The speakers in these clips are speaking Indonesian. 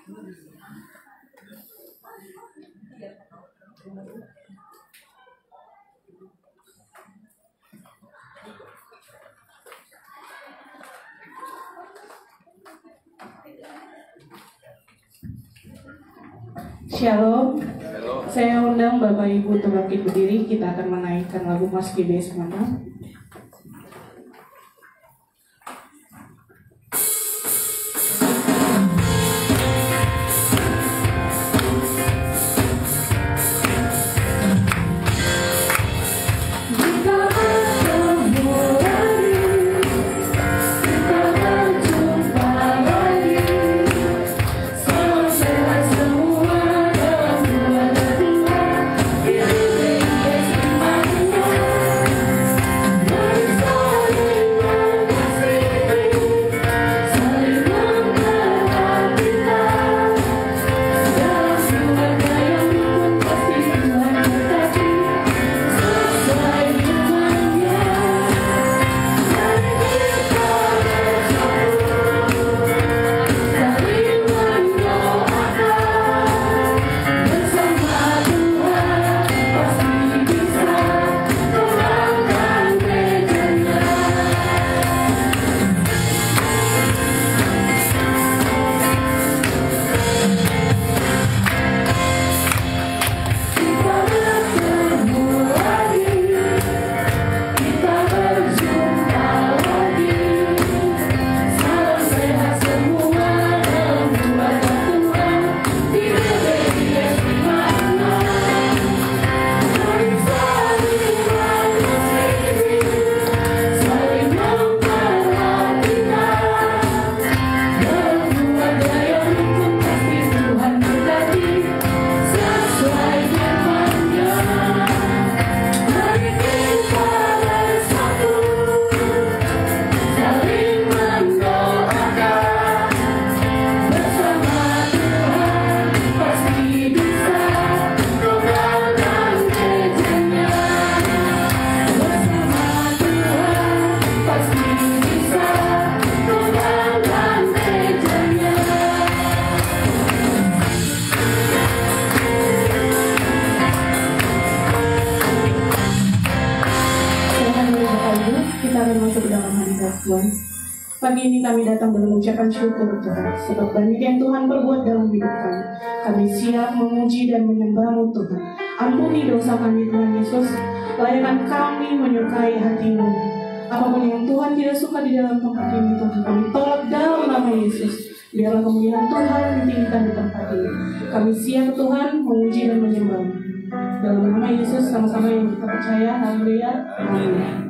Shalom. Saya undang Bapak Ibu untuk bangkit berdiri. Kita akan menaikkan lagu Mas GBS Mana. Pagi ini kami datang dengan mengucapkan syukur Tuhan, sebab banyak yang Tuhan perbuat dalam hidup kami. Kami siap memuji dan menyembah-Mu Tuhan. Ampuni dosa kami Tuhan Yesus, layakan kami menyukai hati-Mu. Apapun yang Tuhan tidak suka di dalam tempat ini Tuhan, kami tolak dalam nama Yesus. Biarlah kemuliaan Tuhan ditinggikan di tempat ini. Kami siap Tuhan memuji dan menyembah-Mu. Dalam nama Yesus sama-sama yang kita percaya. Haleluya. Amin.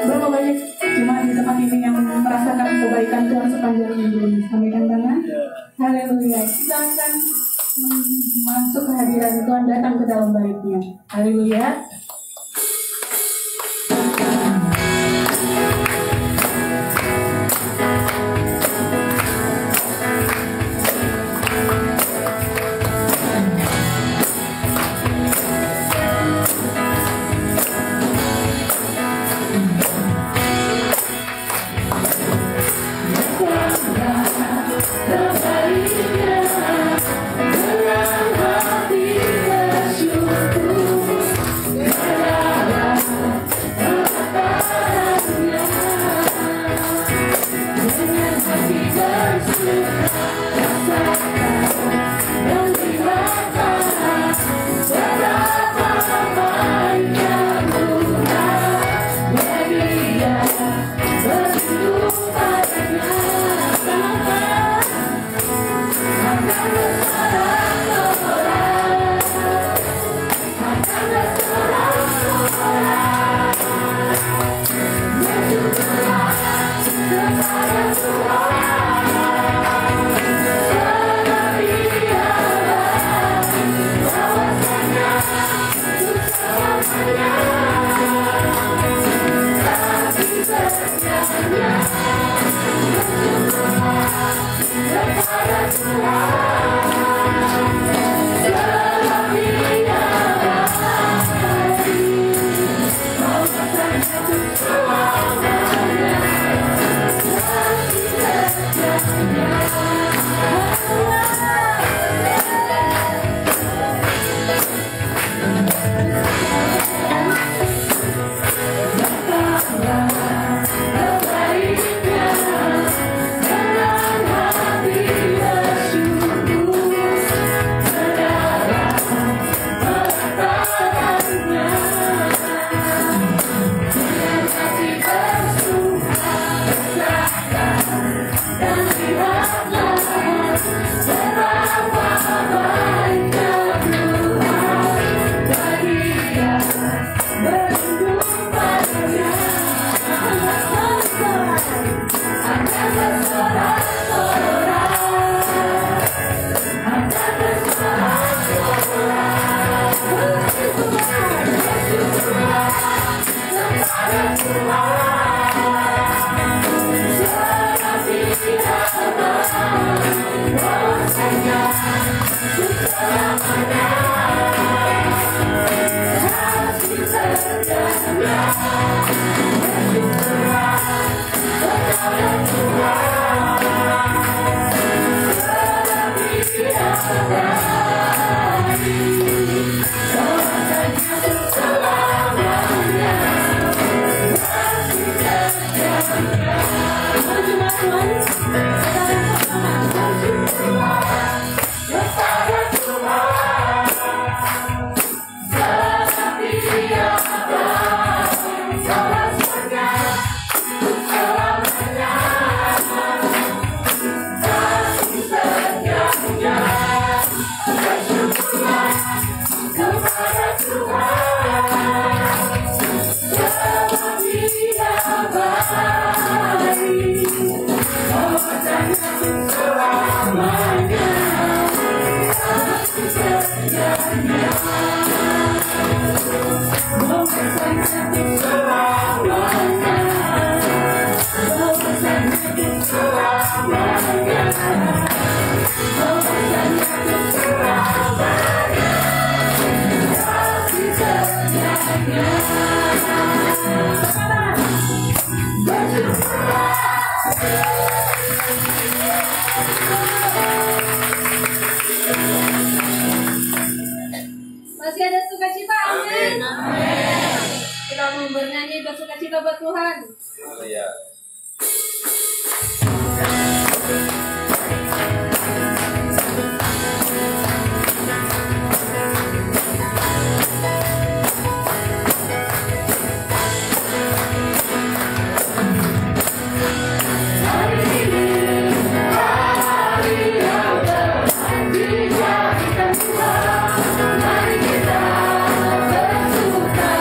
Berapa banyak jemaat di tempat ini yang merasakan kebaikan Tuhan sepanjang minggu ini? Sampaikan tangan. Haleluya. Kita akan masuk ke hadiran Tuhan, datang ke dalam baitnya. Haleluya. Masih ada sukacita, amin. Kita mau bernyanyi bersukacita buat Tuhan. Iya. Mari kita bersuka.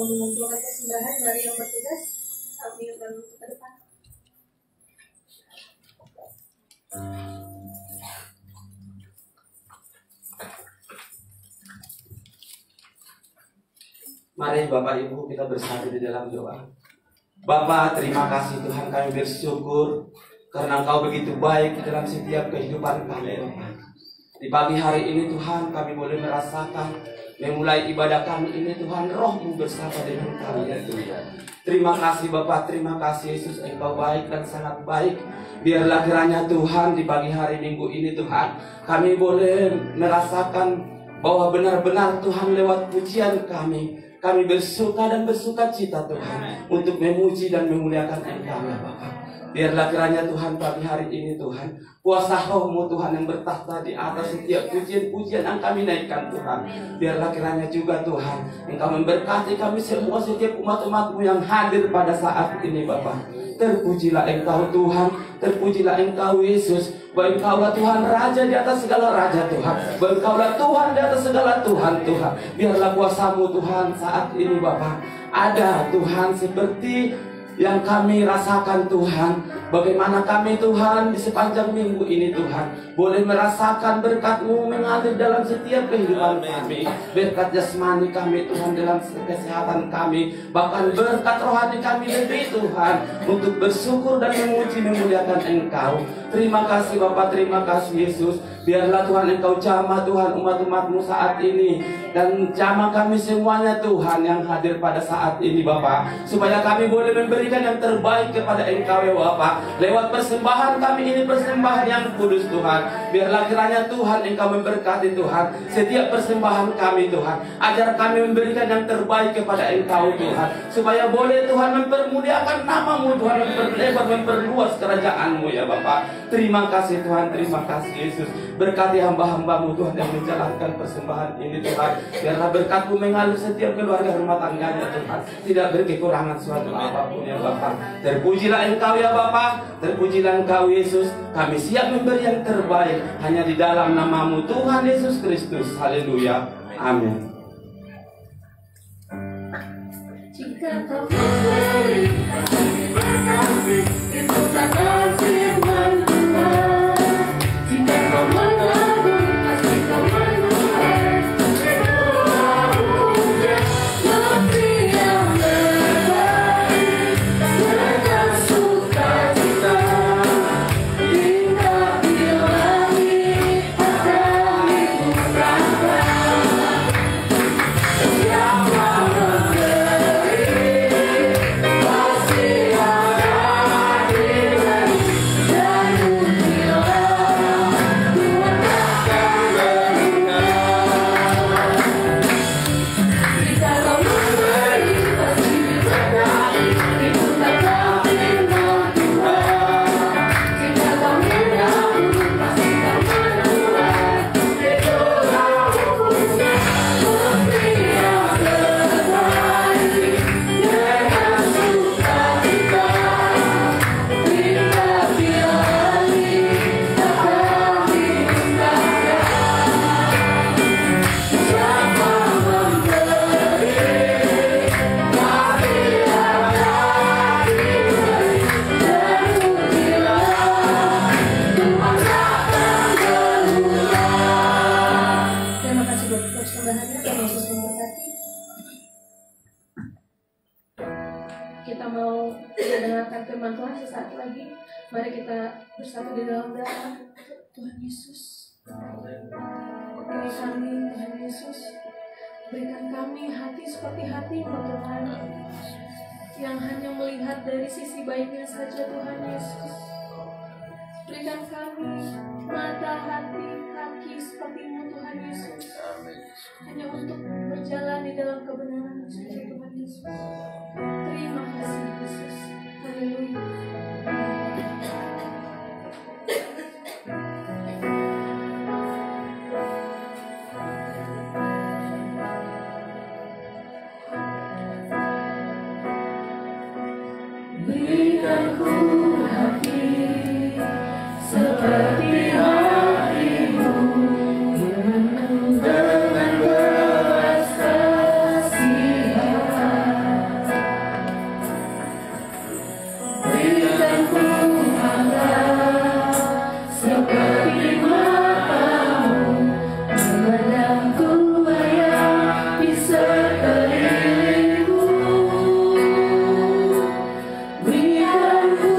mengumpulkan persembahan, mari yang bertugas kami undang untuk ke depan. Mari Bapak Ibu kita bersatu di dalam doa. Bapak, terima kasih Tuhan, kami bersyukur karena Engkau begitu baik di dalam setiap kehidupan kami. Di pagi hari ini Tuhan, kami boleh merasakan memulai ibadah kami ini Tuhan, Roh-Mu bersama dengan kami ya Tuhan. Terima kasih Bapak, terima kasih Yesus, Engkau baik dan sangat baik. Biarlah kiranya Tuhan di pagi hari Minggu ini Tuhan, kami boleh merasakan bahwa benar-benar Tuhan lewat pujian kami bersuka dan bersuka cita Tuhan untuk memuji dan memuliakan Engkau ya Bapak. Biarlah kiranya Tuhan pagi hari ini Tuhan, kuasa Roh-Mu Tuhan yang bertahta di atas setiap pujian-pujian yang kami naikkan Tuhan. Biarlah kiranya juga Tuhan, Engkau memberkati kami semua, setiap umat-umat-Mu yang hadir pada saat ini Bapak. Terpujilah Engkau Tuhan, terpujilah Engkau Yesus. Bahwa Engkaulah Tuhan Raja di atas segala Raja Tuhan. Bahwa Engkaulah Tuhan di atas segala Tuhan Tuhan. Biarlah kuasa-Mu Tuhan saat ini Bapak. Ada Tuhan seperti yang kami rasakan Tuhan, bagaimana kami Tuhan di sepanjang minggu ini Tuhan boleh merasakan berkat-Mu mengalir dalam setiap kehidupan kami. Berkat jasmani kami Tuhan dalam kesehatan kami, bahkan berkat rohani kami lebih Tuhan untuk bersyukur dan memuji memuliakan Engkau. Terima kasih Bapak, terima kasih Yesus. Biarlah Tuhan Engkau jamah Tuhan umat-umat-Mu saat ini, dan jamah kami semuanya Tuhan yang hadir pada saat ini Bapak, supaya kami boleh memberikan yang terbaik kepada Engkau ya Bapak. Lewat persembahan kami ini, persembahan yang kudus Tuhan. Biarlah kiranya Tuhan Engkau memberkati Tuhan setiap persembahan kami Tuhan, agar kami memberikan yang terbaik kepada Engkau Tuhan, supaya boleh Tuhan mempermuliakan nama-Mu Tuhan, memperlebar, memperluas kerajaan-Mu ya Bapak. Terima kasih Tuhan, terima kasih Yesus. Berkati hamba-hamba-Mu Tuhan yang menjalankan persembahan ini Tuhan. Biarlah berkat-Mu mengalir setiap keluarga rumah tangganya Tuhan, tidak berkekurangan suatu apapun ya Bapak. Terpujilah Engkau ya Bapak, terpujilah Engkau Yesus. Kami siap memberi yang terbaik hanya di dalam nama-Mu Tuhan Yesus Kristus. Haleluya, amin. Jika kau Kita mau mendengarkan firman Tuhan sesaat lagi. Mari kita bersatu di dalam doa. Tuhan Yesus, beri kami Tuhan Yesus, berikan kami hati seperti hati-Mu Tuhan, yang hanya melihat dari sisi baiknya saja Tuhan Yesus. Berikan kami mata, hati, kaki seperti-Mu Tuhan Yesus, hanya untuk berjalan di dalam kebenaran saja Tuhan Yesus. Terima kasih Yesus. Haleluya. Berikanku hati seperti hati-Mu, penuh dengan belas kasihan. Berikanku mata seperti mata-Mu, memandangku yang di sekelilingku. Berikanku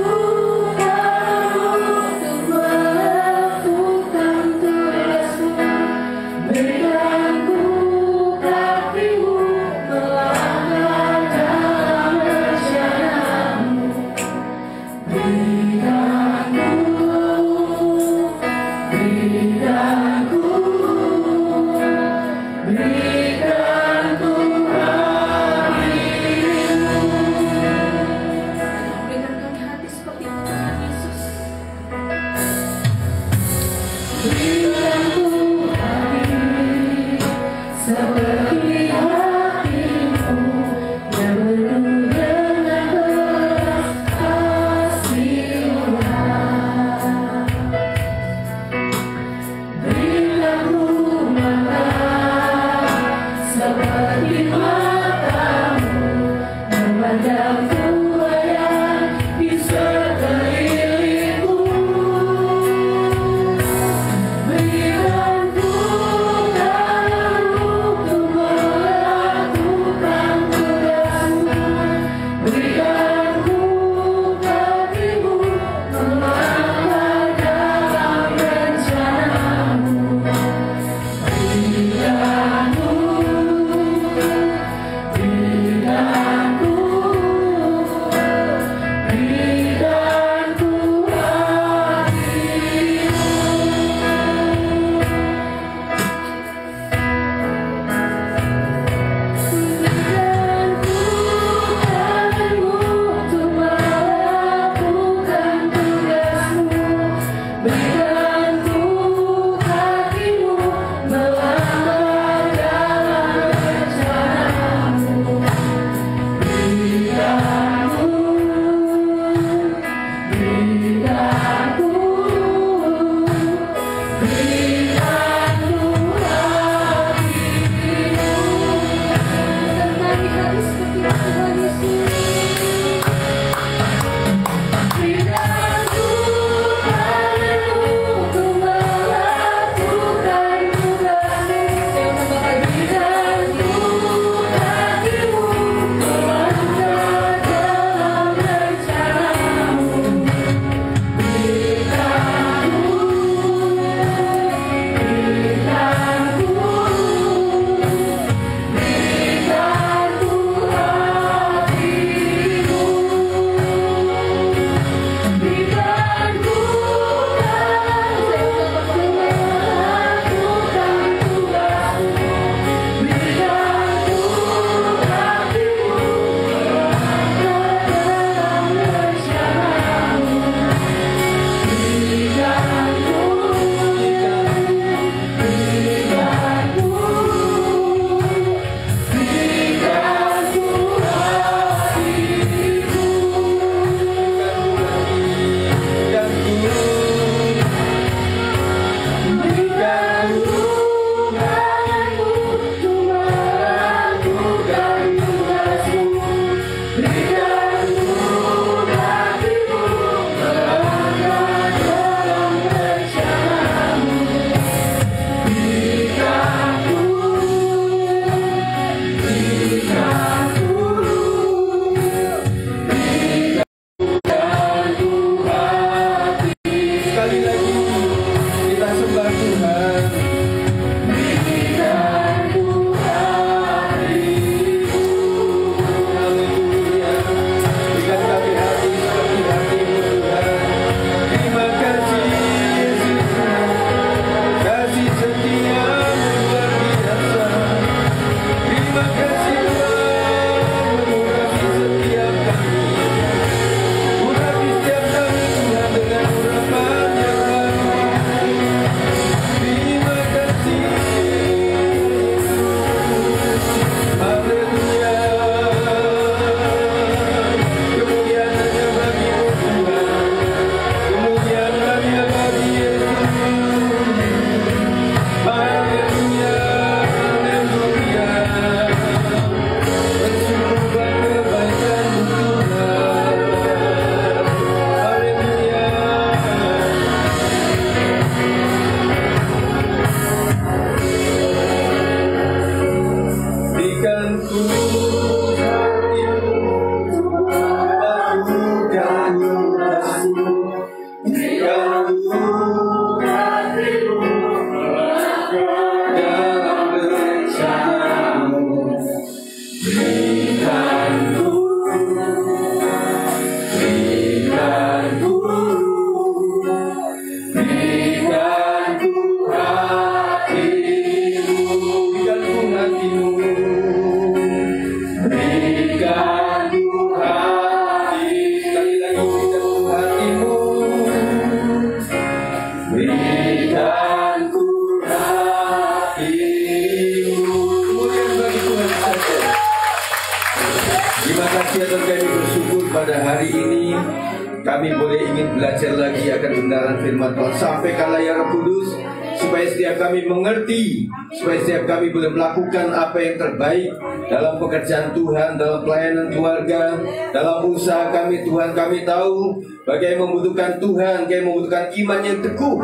kami boleh ingin belajar lagi akan kebenaran firman Tuhan. Sampaikanlah ya Roh Kudus, supaya setiap kami mengerti, supaya setiap kami boleh melakukan apa yang terbaik dalam pekerjaan Tuhan, dalam pelayanan keluarga, dalam usaha kami. Tuhan, kami tahu bagaimana membutuhkan Tuhan, kami membutuhkan iman yang teguh.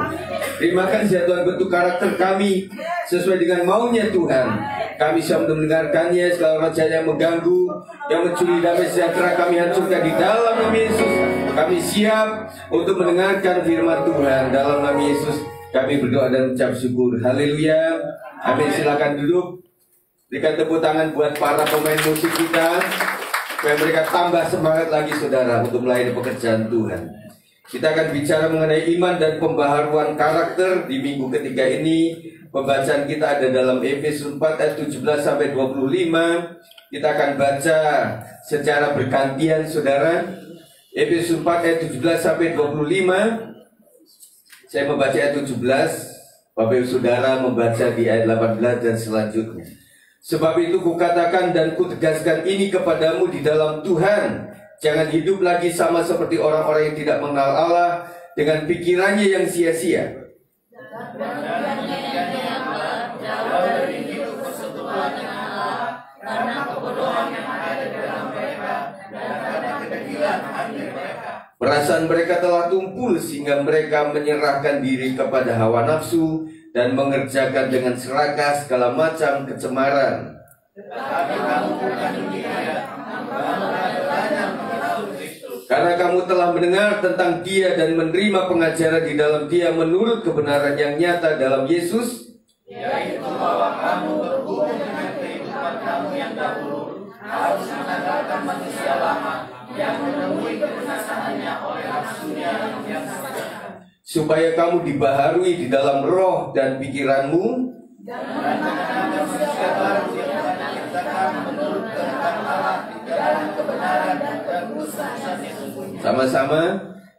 Terima kasih ya Tuhan, bentuk karakter kami sesuai dengan maunya Tuhan. Kami siap mendengarkannya, segala raja yang mengganggu, yang mencuri damai sejahtera kami hancurkan di dalam nama Yesus. Kami siap untuk mendengarkan firman Tuhan dalam nama Yesus. Kami berdoa dan ucap syukur. Haleluya. Amin. Silakan duduk. Berikan tepuk tangan buat para pemain musik kita, supaya mereka tambah semangat lagi saudara untuk melayani pekerjaan Tuhan. Kita akan bicara mengenai iman dan pembaharuan karakter di minggu ketiga ini. Pembacaan kita ada dalam Efesus 4 ayat 17 sampai 25. Kita akan baca secara bergantian saudara. Efesus 4 ayat 17 sampai 25. Saya membaca ayat 17, Bapak Ibu Saudara membaca di ayat 18 dan selanjutnya. Sebab itu kukatakan dan kutegaskan ini kepadamu di dalam Tuhan. Jangan hidup lagi sama seperti orang-orang yang tidak mengenal Allah dengan pikirannya yang sia-sia. Perasaan mereka telah tumpul sehingga mereka menyerahkan diri kepada hawa nafsu dan mengerjakan dengan serakah segala macam kecemaran. Karena kamu telah mendengar tentang Dia dan menerima pengajaran di dalam Dia menurut kebenaran yang nyata dalam Yesus, yaitu bahwa kamu berhubung dengan kehidupan kamu yang dahulu harus menanggalkan manusia lama yang menemui kebinasaannya oleh nafsunya yang sesat, supaya kamu dibaharui di dalam roh dan pikiranmu, dan mengenakan manusia baru yang diciptakan menurut kehendak Allah di dalam kebenaran dan kekudusan yang sesungguhnya. Sama-sama.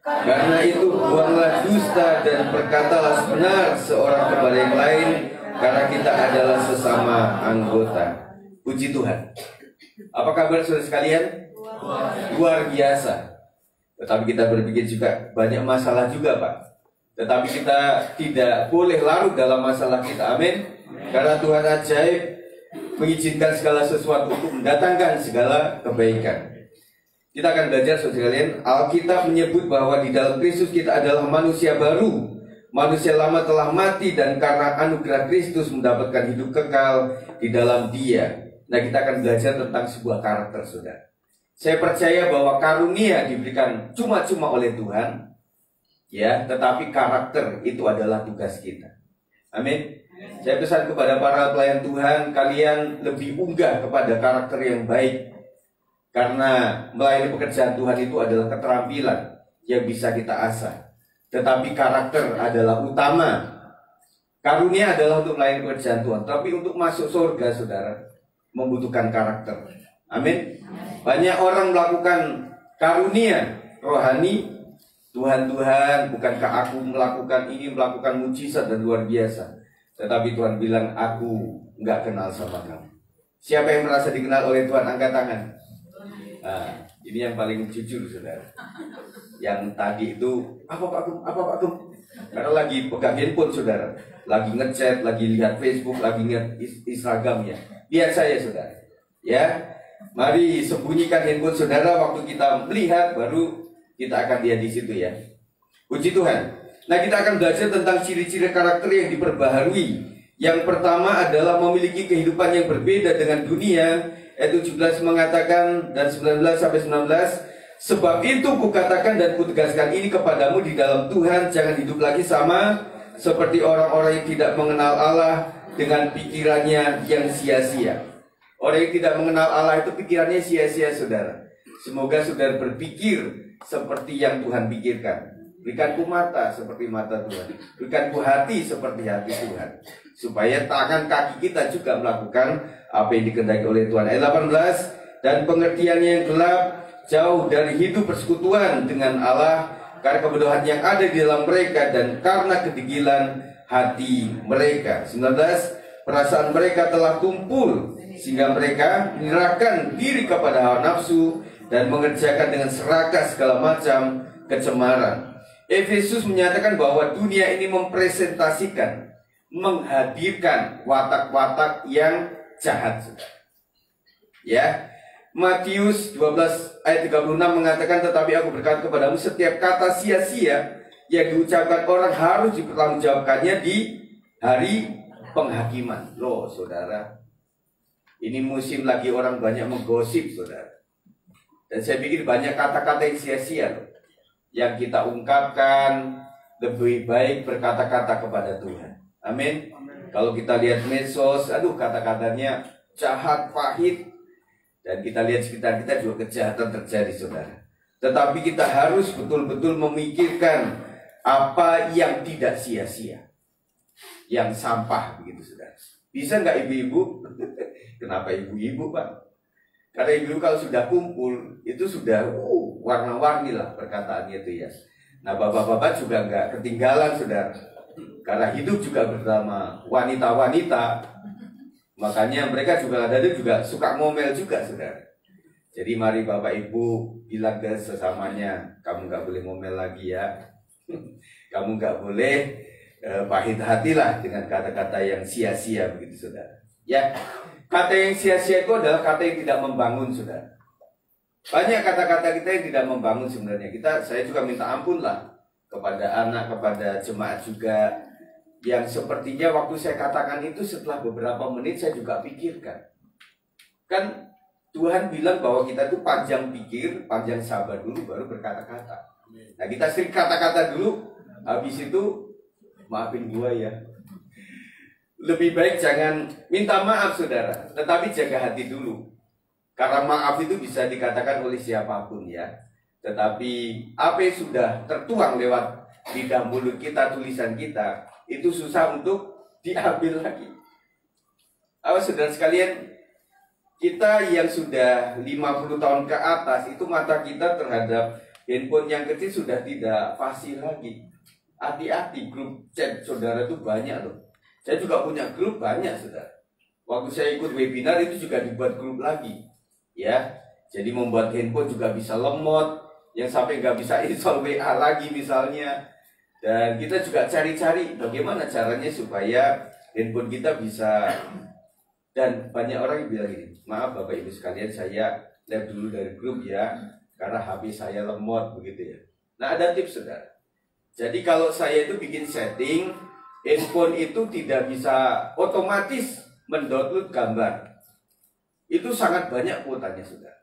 Karena itu buanglah dusta dan berkatalah benar seorang kepada yang lain, karena kita adalah sesama anggota. Puji Tuhan. Apa kabar saudara sekalian? Luar biasa. Tetapi kita berpikir juga banyak masalah juga Pak. Tetapi kita tidak boleh larut dalam masalah kita. Amin. Karena Tuhan ajaib mengizinkan segala sesuatu untuk mendatangkan segala kebaikan. Kita akan belajar saudara sekalian. Alkitab menyebut bahwa di dalam Kristus kita adalah manusia baru. Manusia lama telah mati dan karena anugerah Kristus mendapatkan hidup kekal di dalam Dia. Nah, kita akan belajar tentang sebuah karakter saudara. Saya percaya bahwa karunia diberikan cuma-cuma oleh Tuhan, ya, tetapi karakter itu adalah tugas kita. Amin. Saya pesan kepada para pelayan Tuhan, kalian lebih unggah kepada karakter yang baik, karena melayani pekerjaan Tuhan itu adalah keterampilan yang bisa kita asah, tetapi karakter adalah utama. Karunia adalah untuk melayani pekerjaan Tuhan, tapi untuk masuk surga, saudara, membutuhkan karakter. Amin. Banyak orang melakukan karunia rohani, Tuhan, bukankah aku melakukan ini, melakukan mujizat dan luar biasa. Tetapi Tuhan bilang, aku nggak kenal sama kamu. Siapa yang merasa dikenal oleh Tuhan, angkat tangan. Nah, ini yang paling jujur saudara. Yang tadi itu, apa Pak Gem? Karena lagi pegang handphone saudara, lagi ngechat, lagi lihat Facebook, lagi lihat Instagram ya. Lihat saya saudara, ya. Mari sembunyikan handphone saudara waktu kita melihat, baru kita akan lihat di situ ya. Puji Tuhan. Nah, kita akan belajar tentang ciri-ciri karakter yang diperbaharui. Yang pertama adalah memiliki kehidupan yang berbeda dengan dunia. Ayat 17 mengatakan dan 19 sampai 19, sebab itu kukatakan dan kutegaskan ini kepadamu di dalam Tuhan, jangan hidup lagi sama seperti orang-orang yang tidak mengenal Allah dengan pikirannya yang sia-sia. Orang yang tidak mengenal Allah itu pikirannya sia-sia saudara. Semoga saudara berpikir seperti yang Tuhan pikirkan. Berikanku mata seperti mata Tuhan, berikanku hati seperti hati Tuhan, supaya tangan kaki kita juga melakukan apa yang dikehendaki oleh Tuhan. Ayat 18, dan pengertiannya yang gelap jauh dari hidup persekutuan dengan Allah, karena kebodohan yang ada di dalam mereka dan karena kedegilan hati mereka. 19, perasaan mereka telah tumpul sehingga mereka menyerahkan diri kepada hawa nafsu dan mengerjakan dengan serakah segala macam kecemaran. Efesus menyatakan bahwa dunia ini mempresentasikan, menghadirkan watak-watak yang jahat. Ya, Matius 12 ayat 36 mengatakan, tetapi aku berkata kepadamu, setiap kata sia-sia yang diucapkan orang harus dipertanggungjawabkannya di hari penghakiman. Loh saudara, ini musim lagi orang banyak menggosip saudara. Dan saya pikir banyak kata-kata yang sia-sia loh, yang kita ungkapkan. Lebih baik berkata-kata kepada Tuhan. Amin. Kalau kita lihat medsos, aduh kata-katanya jahat, pahit. Dan kita lihat sekitar kita juga kejahatan terjadi saudara. Tetapi kita harus betul-betul memikirkan apa yang tidak sia-sia, yang sampah begitu saudara. Bisa nggak ibu-ibu? Kenapa ibu-ibu Pak? Karena ibu-ibu kalau sudah kumpul itu sudah warna-warni lah perkataannya itu ya. Nah bapak-bapak juga nggak ketinggalan saudara. Karena hidup juga bersama wanita-wanita. Makanya mereka juga kadang juga suka ngomel juga saudara. Jadi mari bapak ibu bilang ke sesamanya, kamu nggak boleh ngomel lagi ya. Kamu nggak boleh pahit hatilah dengan kata-kata yang sia-sia begitu saudara. Ya, kata yang sia-sia itu adalah kata yang tidak membangun saudara. Banyak kata-kata kita yang tidak membangun sebenarnya. Saya juga minta ampun lah kepada anak, kepada jemaat juga, yang sepertinya waktu saya katakan itu setelah beberapa menit saya juga pikirkan. Kan Tuhan bilang bahwa kita tuh panjang pikir, panjang sabar dulu baru berkata-kata. Nah kita sering kata-kata dulu, habis itu maafin gua ya. Lebih baik jangan minta maaf saudara, tetapi jaga hati dulu. Karena maaf itu bisa dikatakan oleh siapapun ya. Tetapi apa yang sudah tertuang lewat lidah mulut kita, tulisan kita, itu susah untuk diambil lagi. Awas saudara sekalian, kita yang sudah 50 tahun ke atas, itu mata kita terhadap handphone yang kecil sudah tidak fasih lagi. Hati-hati, grup chat saudara itu banyak loh. Saya juga punya grup banyak saudara. Waktu saya ikut webinar itu juga dibuat grup lagi. Ya, jadi membuat handphone juga bisa lemot, yang sampai nggak bisa install WA lagi misalnya. Dan kita juga cari-cari bagaimana caranya supaya handphone kita bisa. Dan banyak orang yang bilang gini, maaf Bapak Ibu sekalian, saya lihat dulu dari grup ya, karena HP saya lemot begitu ya. Nah ada tips saudara. Jadi kalau saya itu bikin setting, handphone itu tidak bisa otomatis mendownload gambar. Itu sangat banyak kuotanya saudara.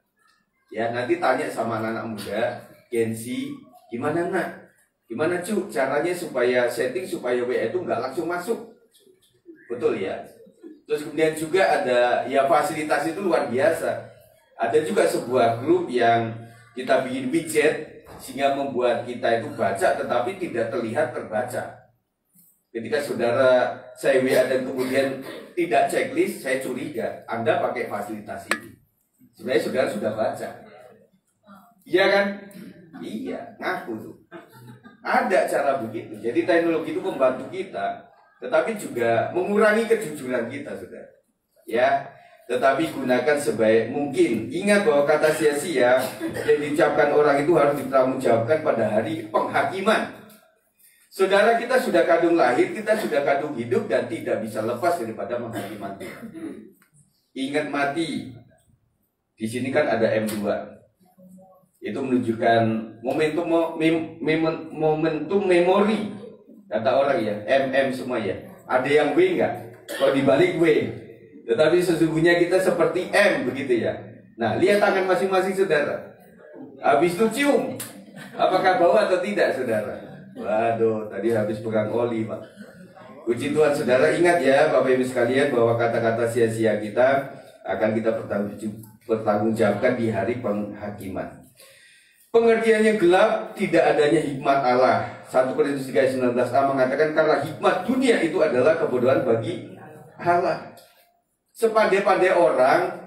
Ya nanti tanya sama anak-anak muda, Gen Z, gimana nak? Gimana cu caranya supaya setting supaya WA itu nggak langsung masuk? Betul ya. Terus kemudian juga ada ya fasilitas itu luar biasa. Ada juga sebuah grup yang kita bikin widget sehingga membuat kita itu baca tetapi tidak terlihat terbaca. Ketika saudara saya WA dan kemudian tidak checklist, saya curiga Anda pakai fasilitas ini. Sebenarnya saudara sudah baca. Iya kan? Iya, ngaku tuh. Ada cara begitu. Jadi teknologi itu membantu kita, tetapi juga mengurangi kejujuran kita, saudara. Ya, tetapi gunakan sebaik mungkin. Ingat bahwa kata sia-sia yang diucapkan orang itu harus dipertanggungjawabkan pada hari penghakiman. Saudara, kita sudah kandung lahir, kita sudah kandung hidup dan tidak bisa lepas daripada menghakimi Tuhan. Ingat mati. Di sini kan ada M2. Itu menunjukkan momentum memori. Kata orang ya, MM semua ya. Ada yang W enggak? Kalau dibalik W. Tetapi sesungguhnya kita seperti M begitu ya. Nah, lihat tangan masing-masing saudara. Habis itu cium. Apakah bau atau tidak saudara? Waduh, tadi habis pegang oli Pak. Puji Tuhan saudara, ingat ya Bapak Ibu sekalian bahwa kata-kata sia-sia kita akan kita pertanggungjawabkan di hari penghakiman. Pengertian yang gelap, tidak adanya hikmat Allah. 1 Korintus 3:19a mengatakan karena hikmat dunia itu adalah kebodohan bagi Allah. Sepandai-pandai orang,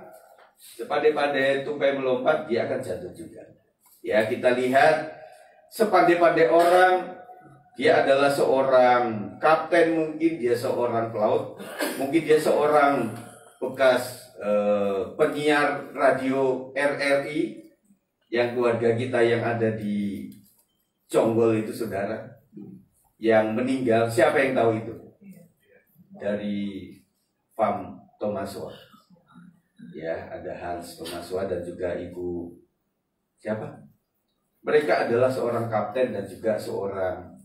sepandai-pandai tupai melompat, dia akan jatuh juga. Ya, kita lihat sepandai-pandai orang, dia adalah seorang kapten, mungkin dia seorang pelaut, mungkin dia seorang bekas penyiar radio RRI. yang keluarga kita yang ada di Jonggol itu saudara, yang meninggal, siapa yang tahu itu? Dari Fam Tomaswa. Ya, ada Hans Tomaswa dan juga Ibu siapa? Mereka adalah seorang kapten dan juga seorang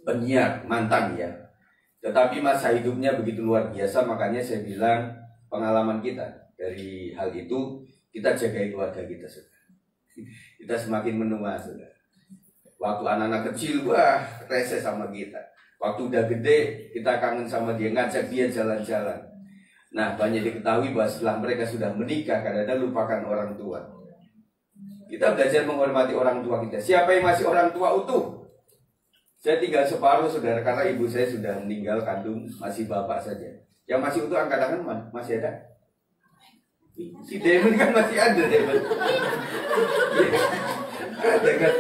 penyiar mantan ya. Tetapi masa hidupnya begitu luar biasa, makanya saya bilang pengalaman kita dari hal itu, kita jagai keluarga kita saudara. Kita semakin menua saudara. Waktu anak-anak kecil, wah rese sama kita. Waktu udah gede, kita kangen sama dia, ngajak dia jalan-jalan. Nah, banyak diketahui bahwa setelah mereka sudah menikah, kadang-kadang lupakan orang tua. Kita belajar menghormati orang tua kita. Siapa yang masih orang tua utuh? Saya tinggal separuh saudara, karena ibu saya sudah meninggal kandung, masih bapak saja. Yang masih utuh angkat tangan, masih ada? Si Damon kan masih ada, Damon. Ada kan?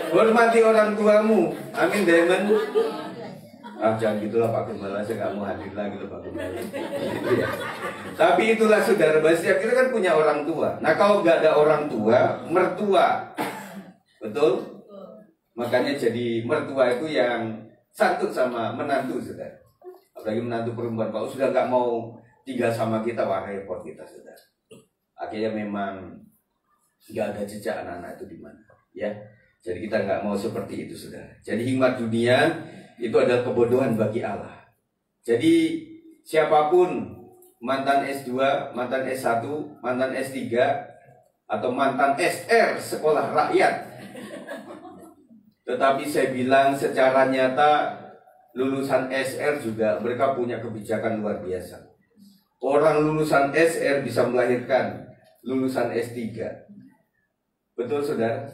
Hormati orang tuamu. Amin, Damon. Jangan gitulah Pak Gembala, saya nggak mau hadir lagi loh Pak Gembala. Gitu ya. Tapi itulah saudara, setiap kita kan punya orang tua. Nah kalau nggak ada orang tua, mertua, betul? Makanya jadi mertua itu yang santun sama menantu saudara. Apalagi menantu perempuan, kalau sudah nggak mau tinggal sama kita, wah repot kita saudara. Akhirnya memang nggak ada jejak anak-anak itu di mana, ya. Jadi kita nggak mau seperti itu saudara. Jadi hikmat dunia itu adalah kebodohan bagi Allah. Jadi siapapun mantan S2, mantan S1, mantan S3, atau mantan SR sekolah rakyat, tetapi saya bilang secara nyata lulusan SR juga mereka punya kebijakan luar biasa. Orang lulusan SR bisa melahirkan lulusan S3. Betul saudara?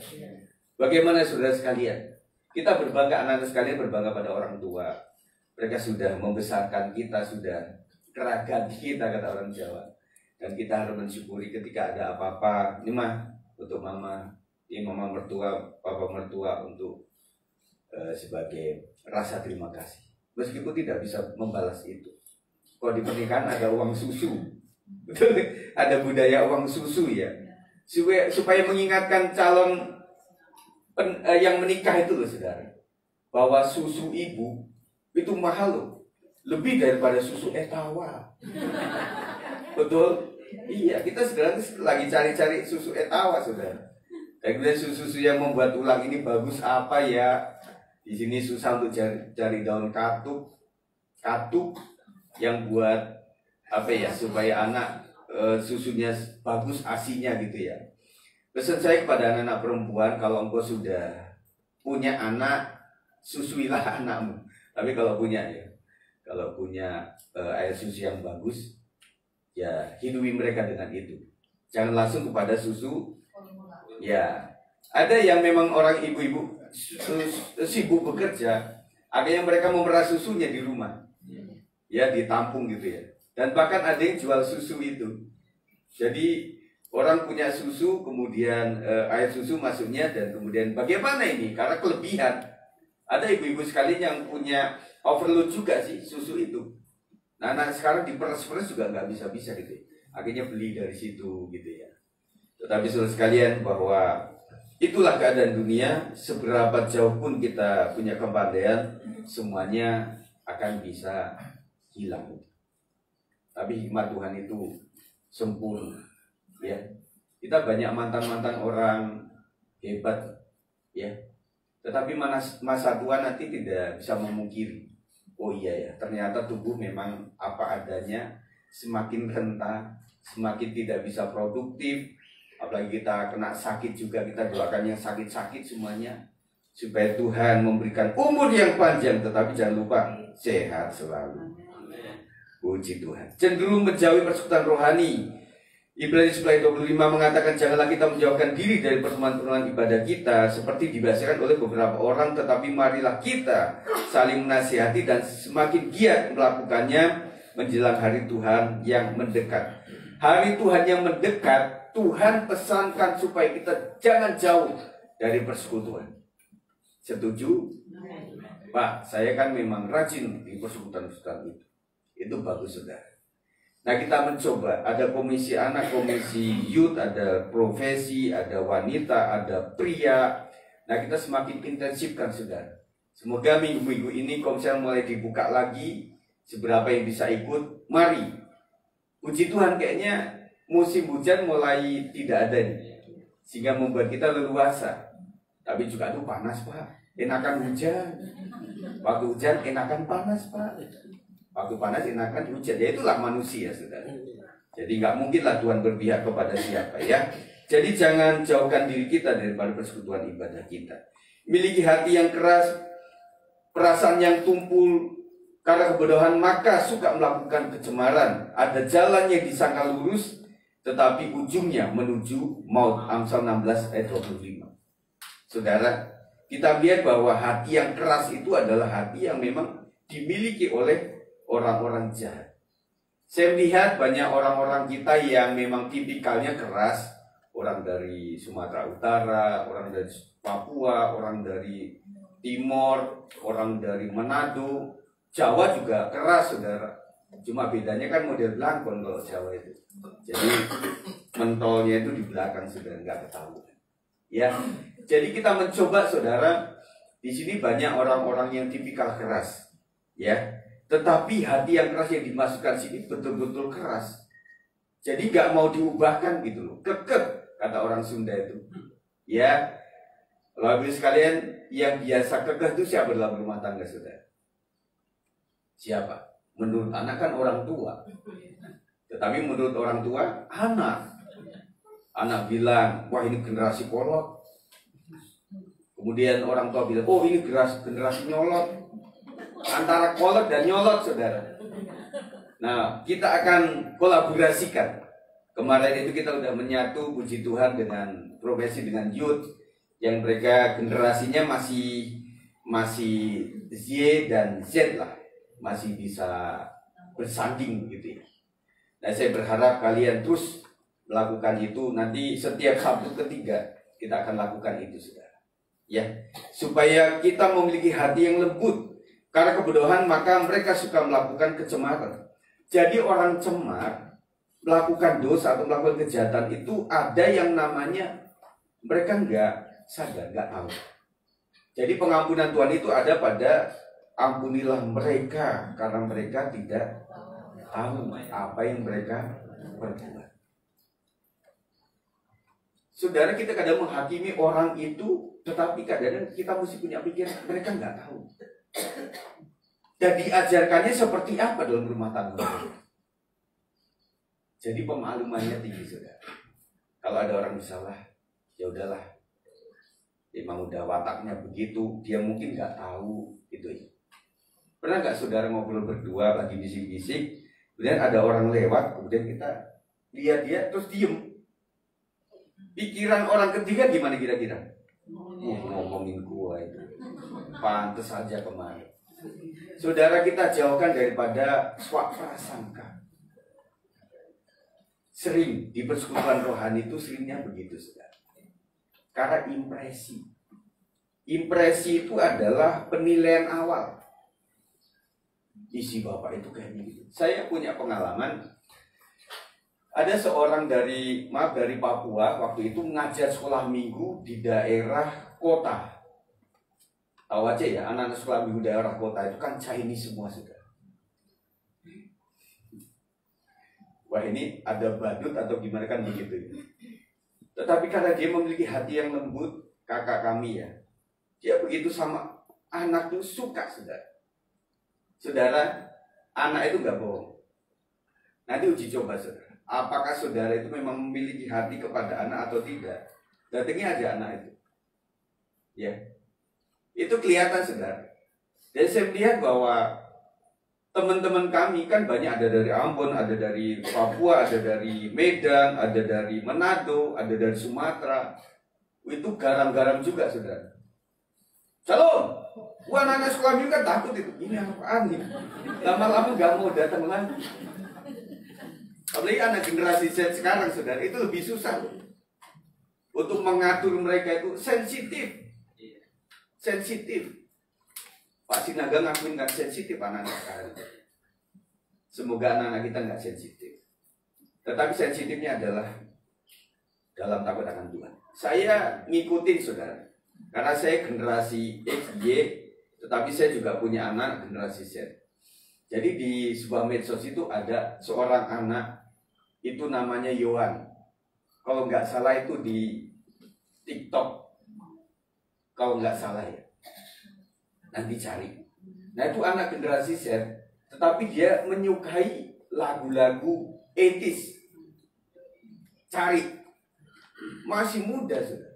Bagaimana saudara sekalian? Kita berbangga, anak-anak sekalian berbangga pada orang tua. Mereka sudah membesarkan kita, sudah keragam kita, kata orang Jawa. Dan kita harus mensyukuri ketika ada apa-apa. Ini mah untuk mama, ini mama mertua, papa mertua untuk sebagai rasa terima kasih. Meskipun tidak bisa membalas itu. Kalau di pernikahan ada uang susu, betul? Ada budaya uang susu ya, supaya mengingatkan calon yang menikah itu loh saudara, bahwa susu ibu itu mahal loh, lebih daripada susu etawa. Betul? Iya, kita sekarang lagi cari-cari susu etawa saudara. Dan kemudian susu yang membuat tulang ini bagus apa ya? Di sini susah untuk cari daun katuk yang buat apa ya, supaya anak susunya bagus asinya gitu ya. Pesan saya kepada anak-anak perempuan, kalau engkau sudah punya anak, susuilah anakmu. Tapi kalau punya air susu yang bagus, ya hidupi mereka dengan itu. Jangan langsung kepada susu. Ya, ada yang memang orang ibu-ibu sibuk bekerja, akhirnya mereka memerah susunya di rumah, ya ditampung gitu ya. Dan bahkan ada yang jual susu itu. Jadi orang punya susu, kemudian air susu masuknya, dan kemudian bagaimana ini? Karena kelebihan. Ada ibu-ibu sekalian yang punya overload juga sih susu itu. Nah, sekarang diperes-peres juga nggak bisa-bisa gitu. Akhirnya beli dari situ gitu ya. Tetapi saudara sekalian, bahwa itulah keadaan dunia. Seberapa jauh pun kita punya kepandaian, semuanya akan bisa hilang. Tapi hikmat Tuhan itu sempurna. Ya, kita banyak mantan-mantan orang hebat, ya. Tetapi masa tua nanti tidak bisa memungkiri. Oh iya ya, ternyata tubuh memang apa adanya, semakin renta, semakin tidak bisa produktif. Apalagi kita kena sakit juga, kita doakan yang sakit-sakit semuanya, supaya Tuhan memberikan umur yang panjang, tetapi jangan lupa sehat selalu. Puji Tuhan. Cenderung menjauhi persekutuan rohani. Ibrani 11:25 mengatakan, janganlah kita menjauhkan diri dari pertemuan-pertemuan ibadah kita seperti dibiasakan oleh beberapa orang, tetapi marilah kita saling menasihati dan semakin giat melakukannya menjelang hari Tuhan yang mendekat. Hari Tuhan yang mendekat, Tuhan pesankan supaya kita jangan jauh dari persekutuan. Setuju? Pak, saya kan memang rajin di persekutuan itu. Itu bagus saudara. Nah, kita mencoba, ada komisi anak, komisi youth, ada profesi, ada wanita, ada pria. Nah, kita semakin intensifkan, saudara. Semoga minggu-minggu ini komsel mulai dibuka lagi. Seberapa yang bisa ikut, mari. Puji Tuhan, kayaknya musim hujan mulai tidak ada nih, sehingga membuat kita leluasa. Tapi juga tuh panas, Pak. Enakan hujan. Waktu hujan enakan panas, Pak. Waktu panas enakan hujan. Ya itulah manusia, saudara. Jadi nggak mungkinlah Tuhan berpihak kepada siapa, ya. Jadi jangan jauhkan diri kita daripada persekutuan ibadah kita. Miliki hati yang keras, perasaan yang tumpul karena kebodohan, maka suka melakukan kecemaran. Ada jalan yang disangka lurus, tetapi ujungnya menuju maut. Amsal 16 ayat 25. Saudara, kita lihat bahwa hati yang keras itu adalah hati yang memang dimiliki oleh orang-orang jahat. Saya melihat banyak orang-orang kita yang memang tipikalnya keras. Orang dari Sumatera Utara, orang dari Papua, orang dari Timor, orang dari Manado. Jawa juga keras, saudara. Cuma bedanya kan model belangkon kalau Jawa itu. Jadi mentolnya itu di belakang, saudara, nggak ketahuan. Ya, jadi kita mencoba, saudara. Di sini banyak orang-orang yang tipikal keras, ya. Tetapi hati yang keras yang dimasukkan sini betul-betul keras. Jadi nggak mau diubahkan gitu loh, kekeh kata orang Sunda itu. Ya, lalu sekalian, yang biasa kekeh itu siapa dalam rumah tangga, saudara? Siapa? Menurut anak kan orang tua. Tetapi menurut orang tua, anak. Anak bilang, wah ini generasi kolot. Kemudian orang tua bilang, oh ini generasi nyolot. Antara kolot dan nyolot, saudara. Nah, kita akan kolaborasikan. Kemarin itu kita udah menyatu, puji Tuhan, dengan profesi, dengan youth. Yang mereka generasinya masih Z dan Z lah. Masih bisa bersanding gitu ya. Nah, saya berharap kalian terus melakukan itu. Nanti setiap Sabtu ketiga kita akan lakukan itu, saudara. Ya, supaya kita memiliki hati yang lembut. Karena kebodohan maka mereka suka melakukan kecemaran. Jadi orang cemar melakukan dosa atau melakukan kejahatan itu ada yang namanya mereka nggak sadar, nggak tahu. Jadi pengampunan Tuhan itu ada pada ampunilah mereka karena mereka tidak tahu apa yang mereka perbuat. Saudara, kita kadang menghakimi orang itu, tetapi kadang kita mesti punya pikiran mereka nggak tahu. Dan diajarkannya seperti apa dalam rumah tangga. Jadi pemahamannya tinggi, saudara. Kalau ada orang bersalah, ya udahlah. Memang udah wataknya begitu, dia mungkin nggak tahu gitu ya. Pernah nggak saudara ngobrol berdua lagi bisik-bisik, kemudian ada orang lewat, kemudian kita lihat dia terus diem. Pikiran orang ketiga gimana kira-kira? Ngomongin gua itu. Pantes saja kemarin. Saudara, kita jauhkan daripada swak prasangka. Sering di persekutuan rohani itu seringnya begitu, saudara. Karena impresi. Impresi itu adalah penilaian awal. Isi bapak itu kayak gitu. Saya punya pengalaman. Ada seorang dari Papua waktu itu mengajar sekolah minggu di daerah kota. Tahu aja ya, anak-anak sekolah minggu daerah kota itu kan Chinese semua, sudah. Wah, ini ada badut atau gimana kan begitu. Tetapi karena dia memiliki hati yang lembut, kakak kami ya, dia begitu sama anak itu suka, saudara. Saudara, anak itu nggak bohong. Nanti uji coba, saudara. Apakah saudara itu memang memiliki hati kepada anak atau tidak? Datangnya aja anak itu. Ya. Itu kelihatan, saudara. Dan saya melihat bahwa teman-teman kami kan banyak, ada dari Ambon, ada dari Papua, ada dari Medan, ada dari Manado, ada dari Sumatera. Itu garam-garam juga, saudara. Shalom. Wah, anak-anak sekolah minggu kan takut itu. Ini apaan nih? Lama-lama gak mau datang lagi. Apalagi anak generasi Z sekarang, saudara, itu lebih susah untuk mengatur mereka. Itu sensitif. Sensitif. Pak Sinaga ngakuin gak sensitif anak-anak sekarang. Semoga anak-anak kita gak sensitif. Tetapi sensitifnya adalah dalam takut akan Tuhan. Saya ngikutin saudara, karena saya generasi X, Y, tetapi saya juga punya anak generasi Z. Jadi di sebuah medsos itu ada seorang anak, itu namanya Yohan. Kalau nggak salah itu di TikTok, kalau nggak salah ya, nanti cari. Nah itu anak generasi Z, tetapi dia menyukai lagu-lagu 80s. Cari, masih muda sudah.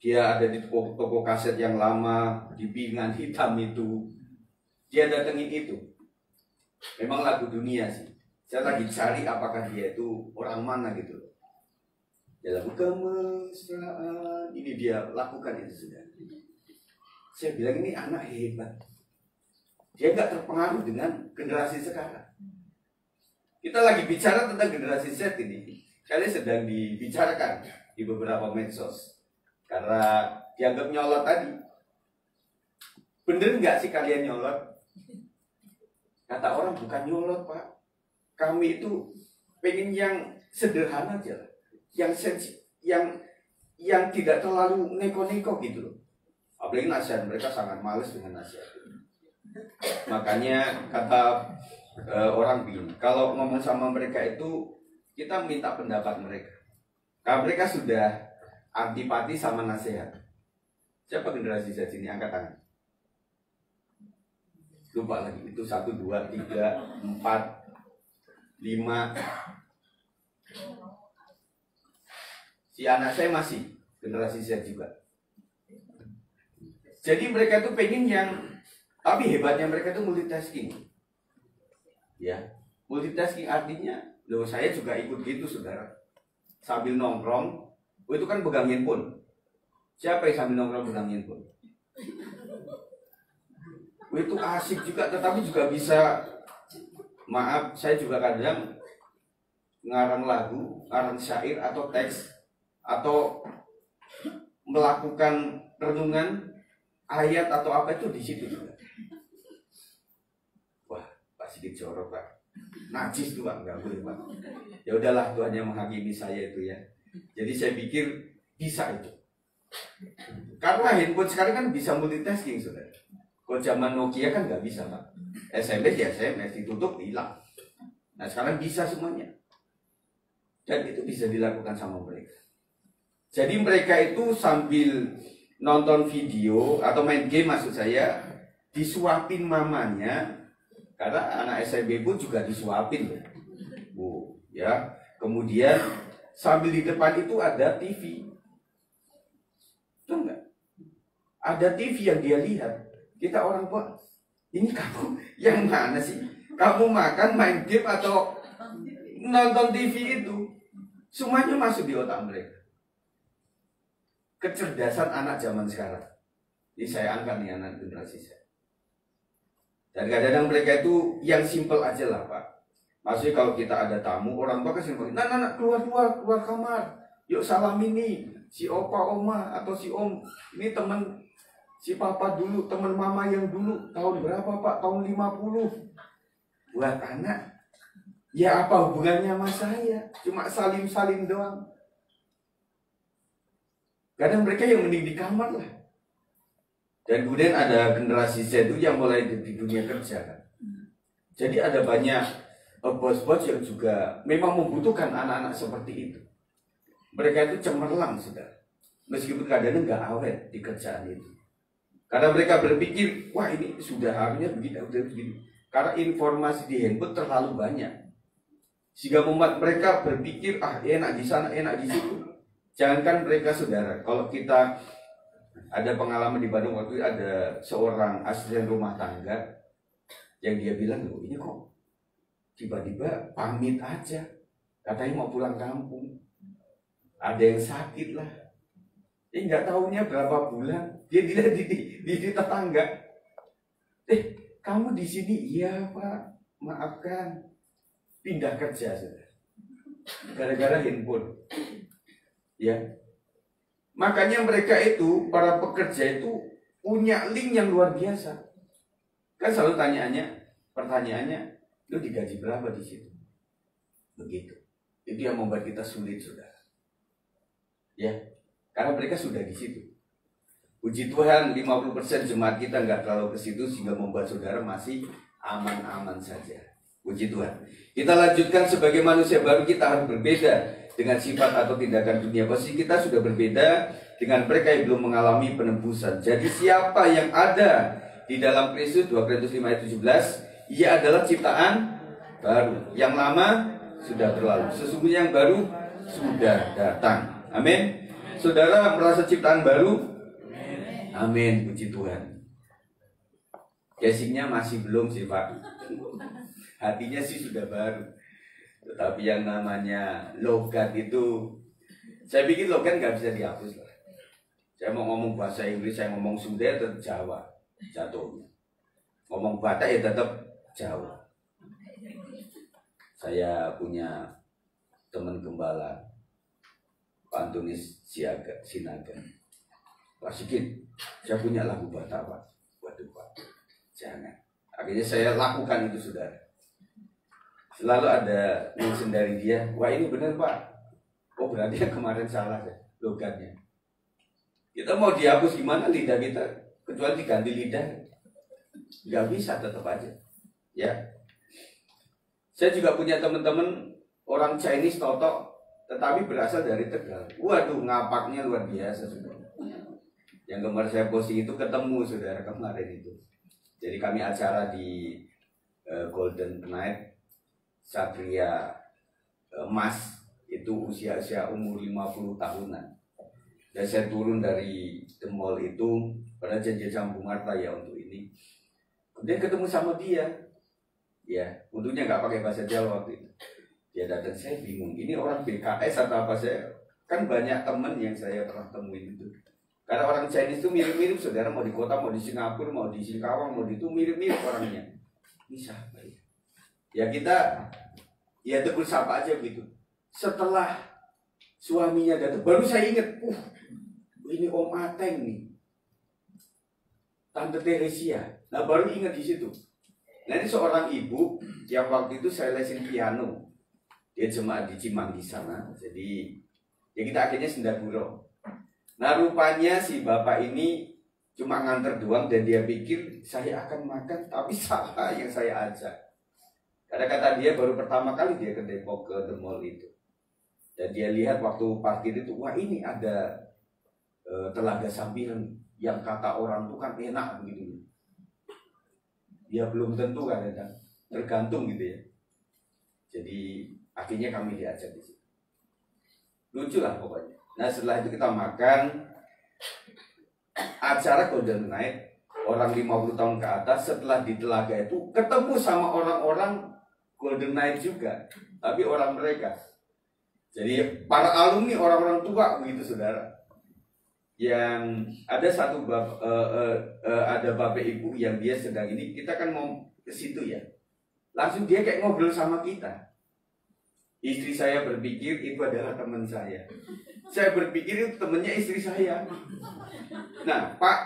Dia ada di toko kaset yang lama, di piringan hitam itu. Dia datengin itu. Memang lagu dunia sih. Saya lagi cari apakah dia itu orang mana gitu. Dalam kemesraan, ini dia lakukan itu sudah. Saya bilang ini anak hebat. Dia nggak terpengaruh dengan generasi sekarang. Kita lagi bicara tentang generasi Z ini. Kalian sedang dibicarakan di beberapa medsos. Karena dianggap nyolot tadi. Bener nggak sih kalian nyolot? Kata orang bukan nyolot pak. Kami itu pengen yang sederhana aja lah. Yang tidak terlalu neko-neko gitu loh. Apalagi nasihat mereka sangat males dengan nasihat. Makanya kata orang begini, kalau ngomong sama mereka itu kita minta pendapat mereka. Kalau mereka sudah antipati sama nasihat. Siapa generasi Z ini? Angkat tangan. Lupa lagi. Itu 1, 2, 3, 4, 5. Si anak saya masih generasi Z juga. Jadi mereka itu pengen yang, tapi hebatnya mereka itu multitasking. Ya, multitasking artinya, loh saya juga ikut gitu saudara. Sambil nongkrong, itu kan pegang handphone. Siapa yang sambil nongkrong pegang handphone? Itu asik juga, tetapi juga bisa, maaf, saya juga kadang ngarang lagu, ngarang syair atau teks, atau melakukan renungan ayat atau apa itu di situ juga. Wah, Pak Sidik jorok Pak. Najis tuh Pak, nggak boleh Pak. Ya udahlah, Tuhan yang menghakimi saya itu ya. Jadi saya pikir bisa itu. Karena handphone sekarang kan bisa multitasking saudara. Kalau zaman Nokia kan nggak bisa Pak. SMS ya SMS, ditutup hilang. Nah sekarang bisa semuanya. Dan itu bisa dilakukan sama mereka. Jadi mereka itu sambil nonton video atau main game maksud saya, disuapin mamanya, karena anak SMP pun juga disuapin ya. Ya. Kemudian sambil di depan itu ada TV. Itu enggak? Ada TV yang dia lihat. Kita orang tua, ini kamu yang mana sih? Kamu makan, main game atau nonton TV itu? Semuanya masuk di otak mereka. Kecerdasan anak zaman sekarang. Ini saya angkat nih anak generasi saya. Dan kadang-kadang mereka itu yang simpel aja lah Pak. Maksudnya kalau kita ada tamu, orang tua kan simpel. Nah, keluar kamar. Yuk salam ini. Si opa, oma, atau si om. Ini teman si papa dulu, teman mama yang dulu. Tahun berapa Pak? Tahun 50. Buat anak. Ya apa hubungannya sama saya? Cuma salim-salim doang. Kadang mereka yang mending di kamar lah. Dan kemudian ada generasi Z itu yang mulai di dunia kerja kan. Jadi ada banyak bos-bos yang juga memang membutuhkan anak-anak seperti itu. Mereka itu cemerlang sudah. Meskipun kadang-kadang nggak awet di kerjaan itu. Karena mereka berpikir, wah ini sudah harusnya begini. Karena informasi di handphone terlalu banyak. Sehingga membuat mereka berpikir, enak di sana, enak di situ. Jangankan mereka saudara, kalau kita ada pengalaman di Bandung waktu itu ada seorang asisten rumah tangga yang dia bilang, loh ini kok tiba-tiba pamit aja, katanya mau pulang kampung, ada yang sakit lah, nggak tahunya berapa bulan dia dilihat di tetangga, kamu di sini? Iya Pak, maafkan, pindah kerja saudara, gara-gara handphone. Ya, makanya mereka itu, para pekerja itu punya link yang luar biasa. Kan selalu pertanyaannya, lu digaji berapa di situ? Begitu. Itu yang membuat kita sulit, saudara. Ya, karena mereka sudah di situ. Puji Tuhan, 50% jemaat kita nggak terlalu ke situ sehingga membuat saudara masih aman-aman saja. Puji Tuhan. Kita lanjutkan sebagai manusia baru, kita harus berbeda dengan sifat atau tindakan dunia. Pasti kita sudah berbeda dengan mereka yang belum mengalami penebusan. Jadi siapa yang ada di dalam Kristus, 2 Korintus 5 ayat 17, ia adalah ciptaan baru. Yang lama sudah berlalu, sesungguhnya yang baru sudah datang. Amin. Saudara merasa ciptaan baru? Amin, puji Tuhan. Casingnya masih belum sih Pak. Hatinya sih sudah baru. Tetapi yang namanya logat itu, saya pikir logat nggak bisa dihapus lah. Saya mau ngomong bahasa Inggris, saya ngomong Sunda tetap Jawa jatuhnya. Ngomong Batak ya tetap Jawa. Saya punya teman gembala, Pak Antonis Sinaga. Pak Sigit, saya punya lagu Batak Pak. Waduh Pak, jangan. Akhirnya saya lakukan itu, saudara. Selalu ada mention dari dia, wah ini benar Pak. Oh berarti yang kemarin salah ya, logatnya. Kita mau dihapus gimana lidah kita, kecuali diganti lidah. Gak bisa, tetap aja. Ya. Saya juga punya teman-teman orang Chinese totok, tetapi berasal dari Tegal. Waduh, ngapaknya luar biasa, saudara. Yang kemarin saya posting itu ketemu saudara kemarin itu. Jadi kami acara di Golden Night Satria Emas, itu usia umur 50 tahunan. Dan saya turun dari The Mall itu pada janji Bung Marta ya untuk ini. Kemudian ketemu sama dia. Ya, untungnya nggak pakai bahasa Jawa waktu itu. Dia datang, saya bingung. Ini orang BKS atau apa, saya kan banyak teman yang saya pernah temuin itu. Karena orang Chinese itu mirip-mirip, saudara, mau di kota, mau di Singapura, mau di Singkawang, mau di itu mirip-mirip orangnya. Ini siapa ya? Ya kita, ya tegur sapa aja begitu. Setelah suaminya datang, baru saya ingat, ini Om Ateng nih, Tante Teresia. Nah baru ingat di situ. Nah ini seorang ibu yang waktu itu saya lesin piano. Dia jemaat di Cimanggi sana. Jadi ya kita akhirnya sendaguro. Nah rupanya si bapak ini cuma nganter doang dan dia pikir saya akan makan, tapi salah yang saya ajak. Karena kata dia baru pertama kali dia ke Depok ke The Mall itu. Dan dia lihat waktu parkir itu, wah ini ada telaga sambilan yang kata orang tuh kan enak begitu. Ya belum tentu kan, tergantung gitu ya. Jadi akhirnya kami diajak di situ. Lucu lah pokoknya. Nah setelah itu kita makan, acara Golden Night, orang 50 tahun ke atas setelah di telaga itu ketemu sama orang-orang Golden Night juga, tapi orang mereka. Jadi para alumni, orang-orang tua begitu saudara. Yang ada satu ada bapak ibu yang dia sedang ini, kita kan mau ke situ ya. Langsung dia kayak ngobrol sama kita. Istri saya berpikir itu adalah teman saya. Saya berpikir itu temannya istri saya. Nah, Pak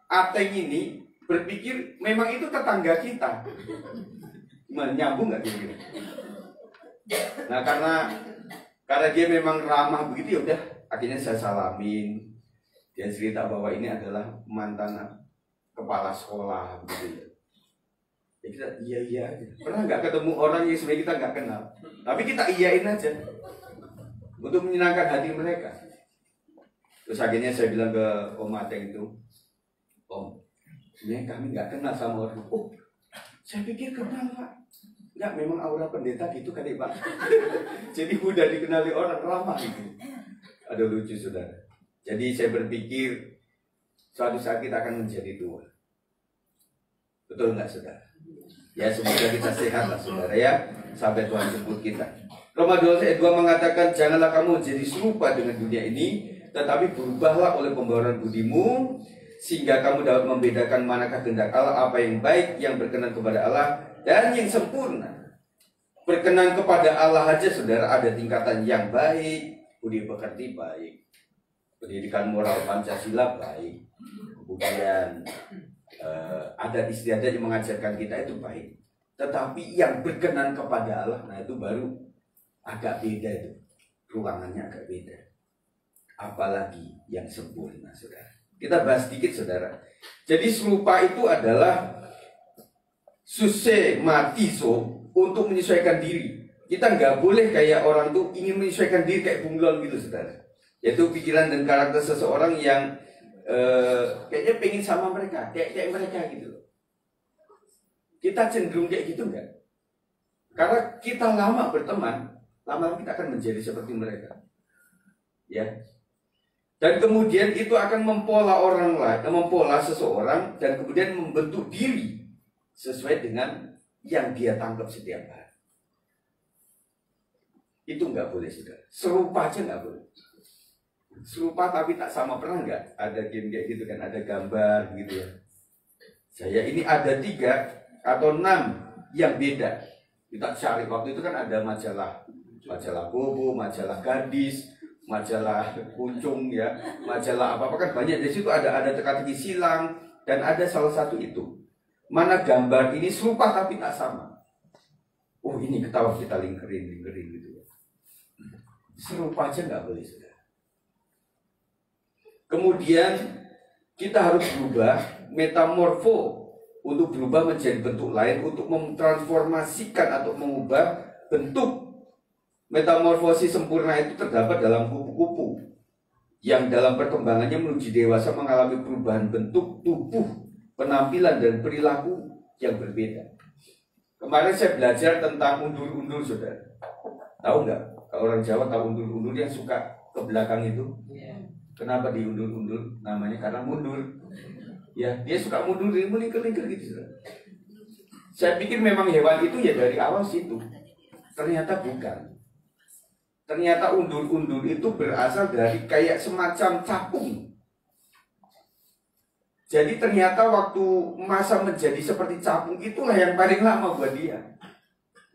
Ateng ini berpikir memang itu tetangga kita. Menyambung nggak kira-kira? Nah, karena dia memang ramah begitu ya udah. Akhirnya saya salamin. Dia cerita bahwa ini adalah mantan kepala sekolah begitu ya. Ya kita iya aja. Pernah nggak ketemu orang yang sebenarnya kita nggak kenal, tapi kita iyain aja untuk menyenangkan hati mereka. Terus akhirnya saya bilang ke Om Ateng itu, Om, sebenarnya kami nggak kenal sama orang. Oh, saya pikir kenal Pak. Nggak, memang aura pendeta gitu kan ya Pak. Jadi mudah dikenali orang, ramah gitu. Ada lucu saudara. Jadi saya berpikir suatu saat kita akan menjadi dua. Betul nggak saudara? Ya semoga kita sehat lah saudara ya, sampai Tuhan jemput kita. Roma 12 ayat 2 mengatakan, janganlah kamu jadi serupa dengan dunia ini, tetapi berubahlah oleh pembaharuan budimu, sehingga kamu dapat membedakan manakah kehendak Allah, apa yang baik, yang berkenan kepada Allah, dan yang sempurna. Berkenan kepada Allah aja saudara, ada tingkatan yang baik, budi pekerti baik, pendidikan moral Pancasila baik, kemudian adat istiadat yang mengajarkan kita itu baik. Tetapi yang berkenan kepada Allah, nah itu baru agak beda itu, ruangannya agak beda. Apalagi yang sempurna, saudara. Kita bahas sedikit, saudara. Jadi serupa itu adalah susematizo, untuk menyesuaikan diri. Kita nggak boleh kayak orang tuh ingin menyesuaikan diri kayak bunglon gitu, saudara. Yaitu pikiran dan karakter seseorang yang kayaknya pengen sama mereka, kayak mereka gitu. Kita cenderung kayak gitu enggak? Karena kita lama berteman, lama-lama kita akan menjadi seperti mereka. Ya. Dan kemudian itu akan mempola orang lain, mempola seseorang dan kemudian membentuk diri sesuai dengan yang dia tangkap setiap hari. Itu nggak boleh, saudara. Serupa aja nggak boleh. Serupa tapi tak sama, pernah nggak? Ada game kayak gitu kan, ada gambar gitu ya. Saya ini ada 3 atau 6 yang beda. Kita cari, waktu itu kan ada majalah Bobo, majalah Gadis, majalah Kuncung ya, majalah apa kan banyak. Di situ ada teka-teki silang dan ada salah satu itu. Mana gambar ini serupa tapi tak sama. Oh ini ketawa kita lingkerin gitu ya. Serupa aja nggak boleh, saudara. Kemudian kita harus berubah, metamorfo, untuk berubah menjadi bentuk lain, untuk mentransformasikan atau mengubah bentuk. Metamorfosis sempurna itu terdapat dalam kupu-kupu yang dalam perkembangannya menuju dewasa mengalami perubahan bentuk tubuh, penampilan dan perilaku yang berbeda. Kemarin saya belajar tentang undur-undur, saudara. Tahu nggak? Kalau orang Jawa tahu undur-undur yang suka ke belakang itu? Kenapa diundur-undur? Namanya karena mundur. Ya, dia suka mundur, dia melingkar-lingkar gitu, saudara. Saya pikir memang hewan itu ya dari awal situ. Ternyata bukan. Ternyata undur-undur itu berasal dari kayak semacam capung. Jadi ternyata waktu masa menjadi seperti capung itulah yang paling lama buat dia.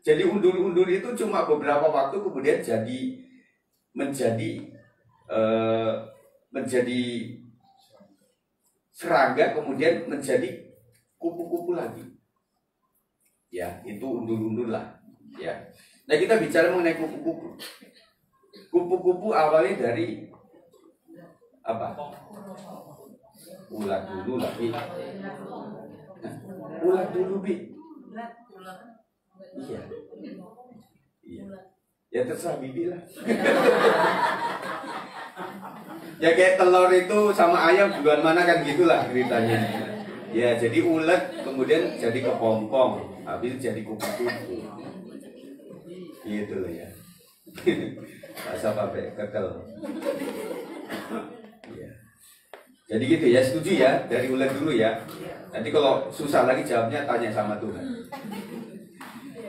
Jadi undur-undur itu cuma beberapa waktu kemudian menjadi serangga, kemudian menjadi kupu-kupu lagi. Ya, itu undur-undur lah. Ya. Nah, kita bicara mengenai kupu-kupu. Kupu-kupu awalnya dari apa? Ulat dulu lah, Bi. Ulat dulu, Bi. Iya. Iya. Ya terserah Bibi lah. Ya kayak telur itu sama ayam duluan mana kan gitulah ceritanya. Ya jadi ulat kemudian jadi kepompong, habis jadi kupu-kupu. Gitu loh ya. Masa pakai kekel. Ya. Jadi gitu ya, setuju ya, dari ulat dulu ya. Nanti kalau susah lagi jawabnya tanya sama Tuhan.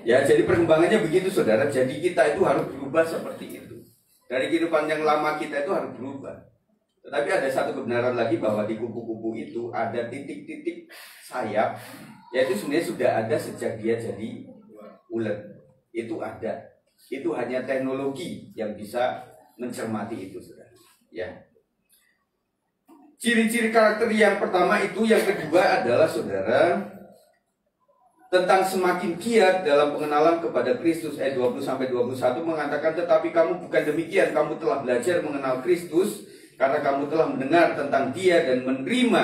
Ya, jadi perkembangannya begitu, saudara. Jadi kita itu harus berubah seperti itu. Dari kehidupan yang lama kita itu harus berubah. Tetapi ada satu kebenaran lagi bahwa di kupu-kupu itu ada titik-titik sayap, yaitu sebenarnya sudah ada sejak dia jadi ulat. Itu ada. Itu hanya teknologi yang bisa mencermati itu, saudara. Ya. Ciri-ciri karakter yang pertama itu, yang kedua adalah, saudara, tentang semakin giat dalam pengenalan kepada Kristus. Ayat 20-21 mengatakan, tetapi kamu bukan demikian, kamu telah belajar mengenal Kristus karena kamu telah mendengar tentang Dia dan menerima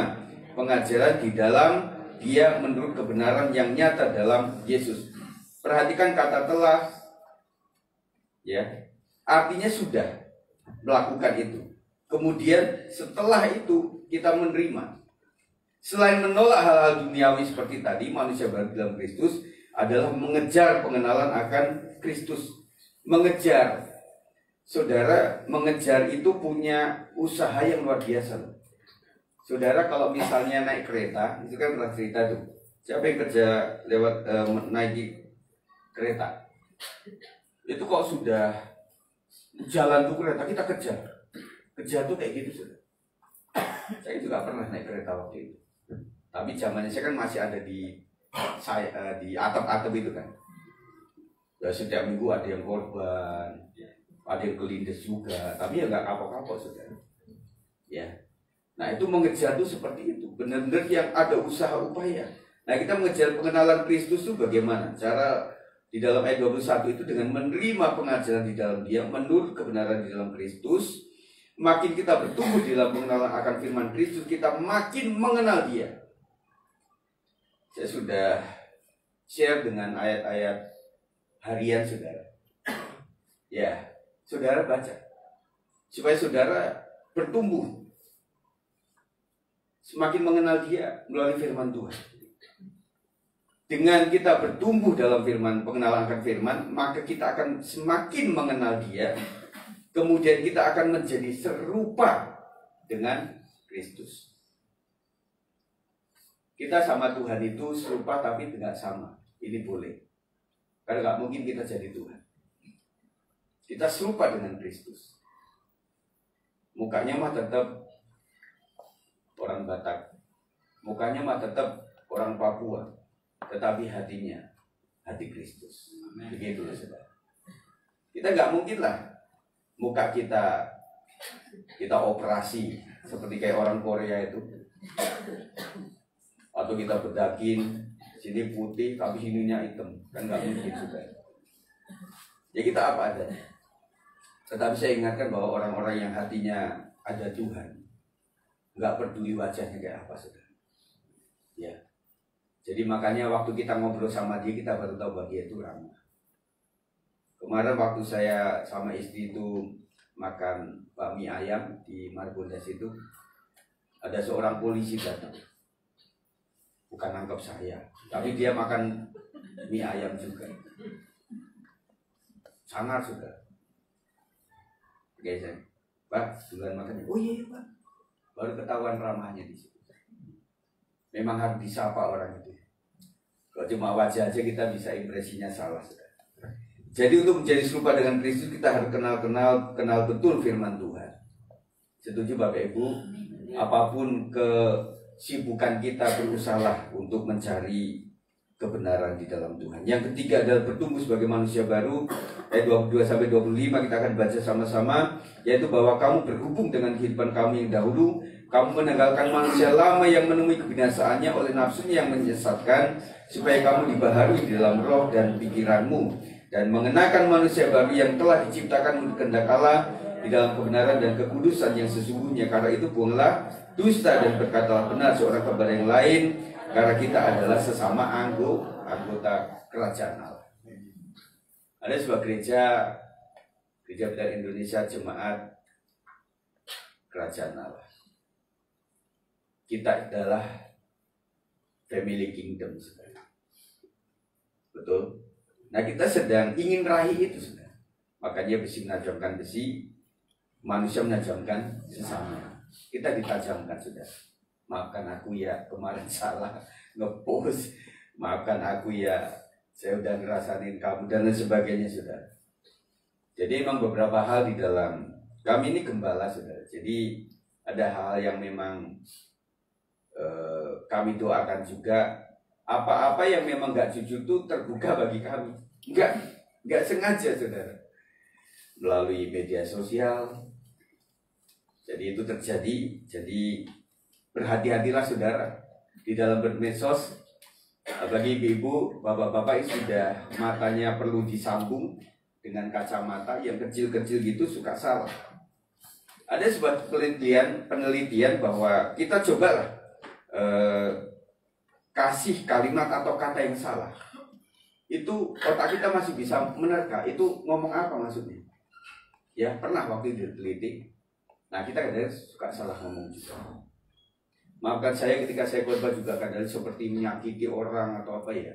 pengajaran di dalam Dia menurut kebenaran yang nyata dalam Yesus. Perhatikan kata telah, ya, artinya sudah melakukan itu. Kemudian setelah itu kita menerima. Selain menolak hal-hal duniawi seperti tadi, manusia baru dalam Kristus adalah mengejar pengenalan akan Kristus. Mengejar, saudara, mengejar itu punya usaha yang luar biasa. Saudara kalau misalnya naik kereta, itu kan pernah cerita tuh. Siapa yang kerja lewat naik kereta? Itu kok sudah jalan tuh kereta, kita kejar. Kejar tuh kayak gitu, saudara. Saya juga pernah naik kereta waktu itu. Tapi zamannya saya kan masih ada di atap-atap itu kan. Ya setiap minggu ada yang korban, ada yang kelindes juga. Tapi ya nggak kapok-kapok, saudara. Ya. Nah itu mengejar tuh seperti itu. Benar-benar yang ada usaha upaya. Nah kita mengejar pengenalan Kristus itu bagaimana? Cara di dalam ayat 21 itu dengan menerima pengajaran di dalam Dia menurut kebenaran di dalam Kristus, makin kita bertumbuh di dalam pengenalan akan firman Kristus, kita makin mengenal Dia. Saya sudah share dengan ayat-ayat harian saudara. Ya, saudara baca supaya saudara bertumbuh, semakin mengenal Dia melalui firman Tuhan. Dengan kita bertumbuh dalam firman, pengenalan akan firman, maka kita akan semakin mengenal Dia. Kemudian kita akan menjadi serupa dengan Kristus. Kita sama Tuhan itu serupa tapi tidak sama. Ini boleh. Karena nggak mungkin kita jadi Tuhan. Kita serupa dengan Kristus. Mukanya mah tetap orang Batak. Mukanya mah tetap orang Papua. Tetapi hatinya hati Kristus. Begitu saudara. Kita nggak mungkin lah muka kita operasi seperti kayak orang Korea itu, atau kita bedakin sini putih tapi sininya hitam, kan nggak mungkin saudara. Ya kita apa adanya. Tetapi saya ingatkan bahwa orang-orang yang hatinya ada Tuhan, nggak peduli wajahnya kayak apa saudara. Ya. Jadi makanya waktu kita ngobrol sama dia, kita baru tahu bahwa dia itu ramah. Kemarin waktu saya sama istri itu makan bakmi ayam di Margondas itu, ada seorang polisi datang. Bukan nangkep saya, tapi dia makan mie ayam juga. Sangat suka. Oke, saya, Pak, duluan makannya. Oh iya, Pak. Baru ketahuan ramahnya di situ. Memang harus disapa orang itu. Kalau cuma wajah aja kita bisa impresinya salah. Jadi untuk menjadi serupa dengan Kristus kita harus kenal betul firman Tuhan. Setuju Bapak Ibu? Apapun kesibukan kita, berusahalah untuk mencari kebenaran di dalam Tuhan. Yang ketiga adalah bertumbuh sebagai manusia baru. Ayat 22-25 kita akan baca sama-sama, yaitu bahwa kamu berhubung dengan kehidupan kamu yang dahulu. Kamu meninggalkan manusia lama yang menemui kebinasaannya oleh nafsunya yang menyesatkan, supaya kamu dibaharui di dalam roh dan pikiranmu, dan mengenakan manusia baru yang telah diciptakan menurut kehendak Allah di dalam kebenaran dan kekudusan yang sesungguhnya. Karena itu buanglah dusta dan berkatalah benar seorang kepada yang lain, karena kita adalah sesama anggota kerajaan Allah. Ada sebuah gereja besar Indonesia, jemaat kerajaan Allah. Kita adalah family kingdom, saudara. Betul? Nah, kita sedang ingin raih itu, saudara. Makanya besi menajamkan besi, manusia menajamkan sesama. Kita ditajamkan, saudara. Maafkan aku ya, kemarin salah ngepost. Maafkan aku ya, saya udah ngerasain kamu, dan lain sebagainya, saudara. Jadi memang beberapa hal di dalam, kami ini gembala, saudara. Jadi ada hal yang memang kami doakan juga, apa-apa yang memang gak jujur itu terbuka bagi kami. Gak sengaja, saudara, melalui media sosial. Jadi itu terjadi. Jadi berhati-hatilah, saudara, di dalam bermedsos. Bagi ibu-ibu, bapak-bapak yang sudah matanya perlu disambung dengan kacamata yang kecil-kecil gitu, suka salah. Ada sebuah penelitian bahwa kita cobalah kasih kalimat atau kata yang salah, itu otak kita masih bisa menerka itu ngomong apa maksudnya. Ya, pernah waktu itu diteliti. Nah, kita kadang suka salah ngomong juga. Maafkan saya ketika saya khotbah juga kadang seperti menyakiti orang atau apa ya.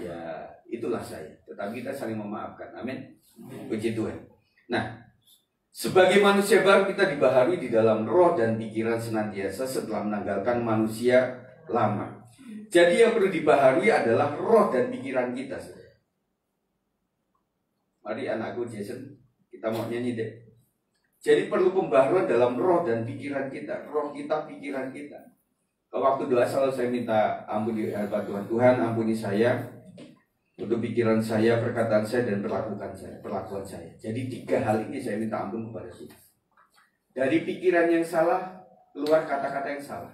Ya, itulah saya. Tetapi kita saling memaafkan. Amin. Puji Tuhan. Nah, sebagai manusia baru kita dibaharui di dalam roh dan pikiran senantiasa setelah menanggalkan manusia lama. Jadi yang perlu dibaharui adalah roh dan pikiran kita. Mari anakku Jason, kita mau nyanyi deh. Jadi perlu pembaharuan dalam roh dan pikiran kita. Roh kita, pikiran kita. Waktu doa selalu saya minta ampun di hadapan Tuhan. Tuhan ampuni saya untuk pikiran saya, perkataan saya, dan perlakuan saya. Jadi 3 hal ini saya minta ampun kepada Tuhan. Dari pikiran yang salah, keluar kata-kata yang salah.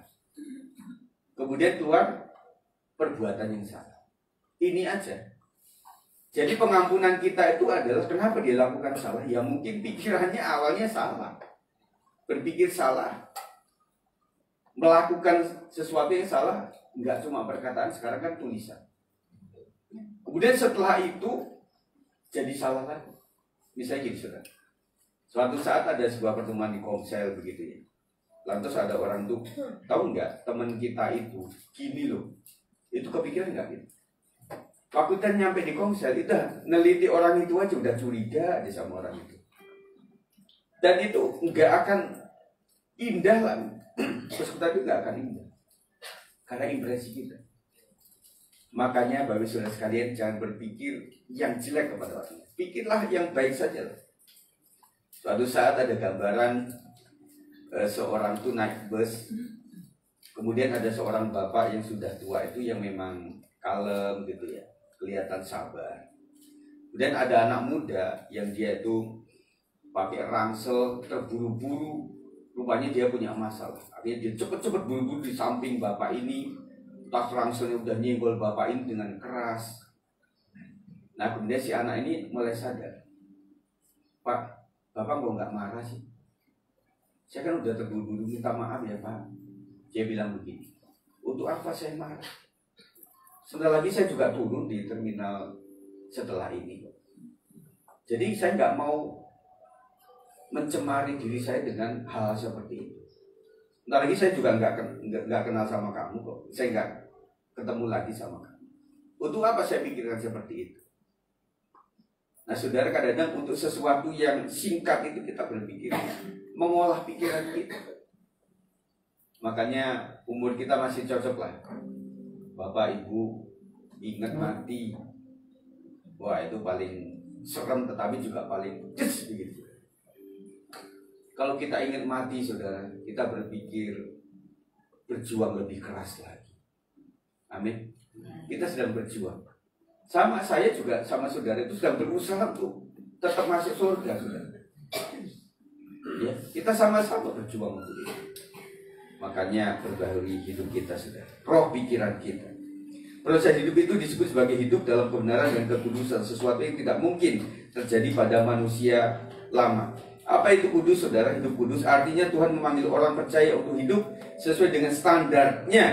Kemudian keluar perbuatan yang salah. Ini aja. Jadi pengampunan kita itu adalah kenapa dia lakukan salah? Ya mungkin pikirannya awalnya salah. Berpikir salah. Melakukan sesuatu yang salah. Enggak cuma perkataan, sekarang kan tulisan. Kemudian setelah itu jadi salah lagi. Misalnya gini, saudara. Suatu saat ada sebuah pertemuan di Komsel begitu ya. Lantas ada orang tuh, tahu nggak teman kita itu gini loh. Itu kepikiran nggak gitu? Waktu kita nyampe di Komsel, itu neliti orang itu aja udah curiga aja sama orang itu. Dan itu nggak akan indah lah. Terus kita itu nggak akan indah. Karena impresi kita. Makanya Bapak Saudara sekalian jangan berpikir yang jelek kepada orang. Pikirlah yang baik saja. Suatu saat ada gambaran seorang tuh naik bus. Kemudian ada seorang bapak yang sudah tua itu yang memang kalem gitu ya. Kelihatan sabar. Kemudian ada anak muda yang dia itu pakai ransel terburu-buru, rupanya dia punya masalah. Artinya dia cepet-cepet buru-buru di samping bapak ini, tas rangselnya udah nyenggol bapak ini dengan keras. Nah kemudian si anak ini mulai sadar, Pak, bapak kok nggak marah sih? Saya kan udah terburu-buru minta maaf ya Pak. Dia bilang begini, untuk apa saya marah? Sebentar lagi saya juga turun di terminal setelah ini. Jadi saya nggak mau mencemari diri saya dengan hal seperti itu. Sebentar lagi saya juga nggak kenal sama kamu kok. Saya nggak ketemu lagi sama kamu. Untuk apa saya pikirkan seperti itu? Nah saudara, kadang-kadang untuk sesuatu yang singkat itu kita berpikir, mengolah pikiran kita. Makanya umur kita masih cocok lah. Bapak Ibu ingat mati, wah itu paling serem tetapi juga paling begitu. Kalau kita ingat mati saudara, kita berpikir berjuang lebih keras lagi. Amin. Kita sedang berjuang. Sama saya juga sama saudara itu sedang berusaha untuk tetap masuk surga saudara. Ya, kita sama-sama berjuang untuk itu. Makanya perbaharui hidup kita saudara. Roh pikiran kita. Proses hidup itu disebut sebagai hidup dalam kebenaran dan kekudusan, sesuatu yang tidak mungkin terjadi pada manusia lama. Apa itu kudus saudara? Hidup kudus artinya Tuhan memanggil orang percaya untuk hidup sesuai dengan standarnya.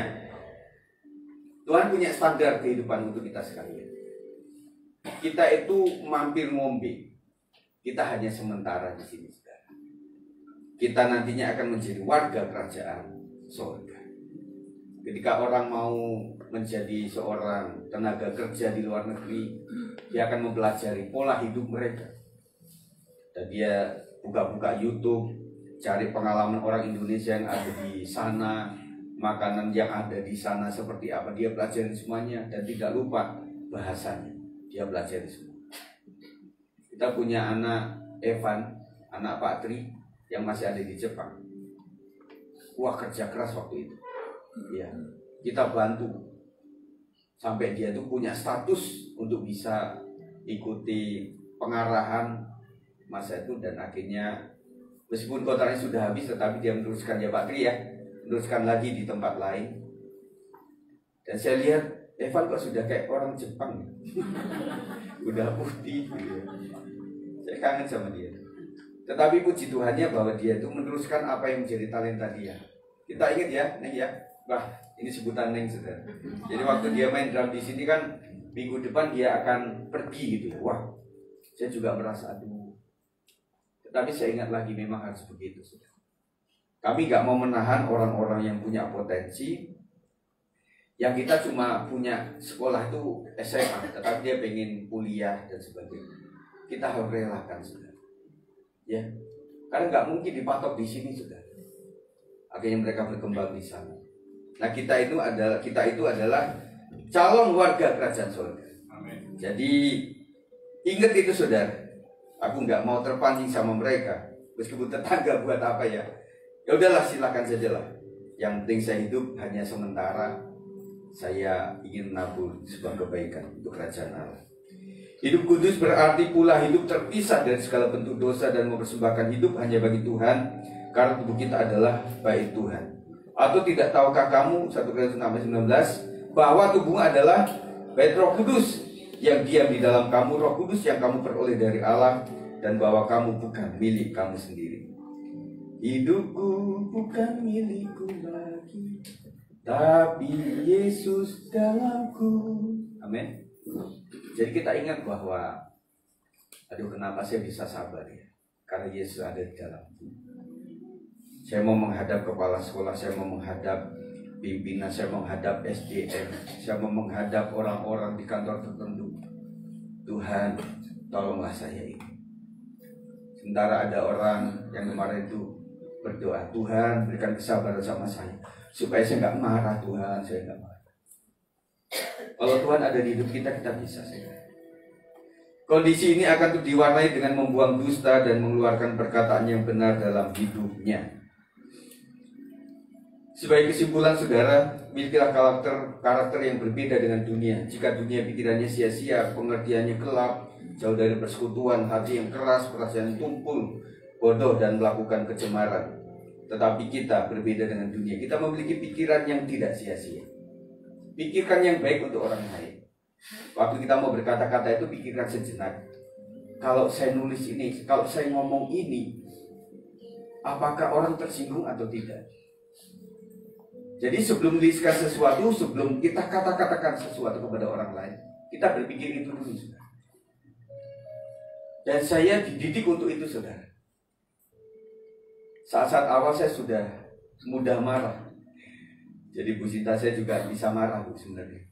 Tuhan punya standar kehidupan untuk kita sekalian. Kita itu mampir ngombe. Kita hanya sementara di sini saudara. Kita nantinya akan menjadi warga kerajaan surga. Ketika orang mau menjadi seorang tenaga kerja di luar negeri, dia akan mempelajari pola hidup mereka. Dan dia buka-buka YouTube, cari pengalaman orang Indonesia yang ada di sana, makanan yang ada di sana seperti apa, dia pelajari semuanya dan tidak lupa bahasanya. Dia pelajari semua. Kita punya anak Evan, anak Pak Tri yang masih ada di Jepang. Wah kerja keras waktu itu. Ya, kita bantu sampai dia tuh punya status untuk bisa ikuti pengarahan masa itu, dan akhirnya meskipun kontraknya sudah habis tetapi dia meneruskan, ya Pak Tri ya, meneruskan lagi di tempat lain. Dan saya lihat Evan kok sudah kayak orang Jepang, udah putih gitu ya. Saya kangen sama dia. Tetapi puji Tuhannya bahwa dia itu meneruskan apa yang menjadi talenta dia. Kita ingat ya, Neng ya. Wah, ini sebutan Neng saudara. Jadi waktu dia main drum di sini kan, minggu depan dia akan pergi gitu. Wah, saya juga merasa aduh. Tetapi saya ingat lagi memang harus begitu saudara. Kami gak mau menahan orang-orang yang punya potensi. Yang kita cuma punya sekolah itu SMA, tetapi dia pengen kuliah dan sebagainya. Kita harus relakan saudara. Ya, karena nggak mungkin dipatok di sini saudara. Akhirnya mereka berkembang di sana. Nah kita itu adalah calon warga kerajaan surga. Amin. Jadi ingat itu saudara. Aku nggak mau terpancing sama mereka. Meskipun tetangga buat apa ya. Ya udahlah silakan sajalah. Yang penting saya hidup hanya sementara. Saya ingin menabur sebuah kebaikan untuk kerajaan Allah. Hidup kudus berarti pula hidup terpisah dari segala bentuk dosa dan mempersembahkan hidup hanya bagi Tuhan, karena tubuh kita adalah bait Tuhan. Atau tidak tahukah kamu 1 Korintus 6:19 bahwa tubuhmu adalah bait Roh Kudus yang diam di dalam kamu, Roh Kudus yang kamu peroleh dari Allah, dan bahwa kamu bukan milik kamu sendiri. Hidupku bukan milikku lagi, tapi Yesus dalamku. Amin. Jadi kita ingat bahwa, aduh kenapa saya bisa sabar ya? Karena Yesus ada di dalamku. Saya mau menghadap kepala sekolah, saya mau menghadap pimpinan, saya mau menghadap SDM, saya mau menghadap orang-orang di kantor tertentu. Tuhan, tolonglah saya ini. Sementara ada orang yang kemarin itu berdoa, Tuhan berikan kesabaran sama saya, supaya saya nggak marah. Tuhan, saya nggak marah. Kalau Tuhan ada di hidup kita, kita bisa. Kondisi ini akan diwarnai dengan membuang dusta dan mengeluarkan perkataan yang benar dalam hidupnya. Sebagai kesimpulan, saudara, milikilah karakter yang berbeda dengan dunia. Jika dunia pikirannya sia-sia, pengertiannya gelap, jauh dari persekutuan, hati yang keras, perasaan tumpul, bodoh, dan melakukan kecemaran. Tetapi kita berbeda dengan dunia. Kita memiliki pikiran yang tidak sia-sia. Pikirkan yang baik untuk orang lain. Waktu kita mau berkata-kata itu, pikirkan sejenak. Kalau saya nulis ini, kalau saya ngomong ini, apakah orang tersinggung atau tidak? Jadi sebelum menuliskan sesuatu, sebelum kita katakan sesuatu kepada orang lain, kita berpikir itu dulu, saudara. Dan saya dididik untuk itu, saudara. Saat-saat awal saya sudah mudah marah. Jadi Bu Sinta saya juga bisa marah, Bu, sebenarnya.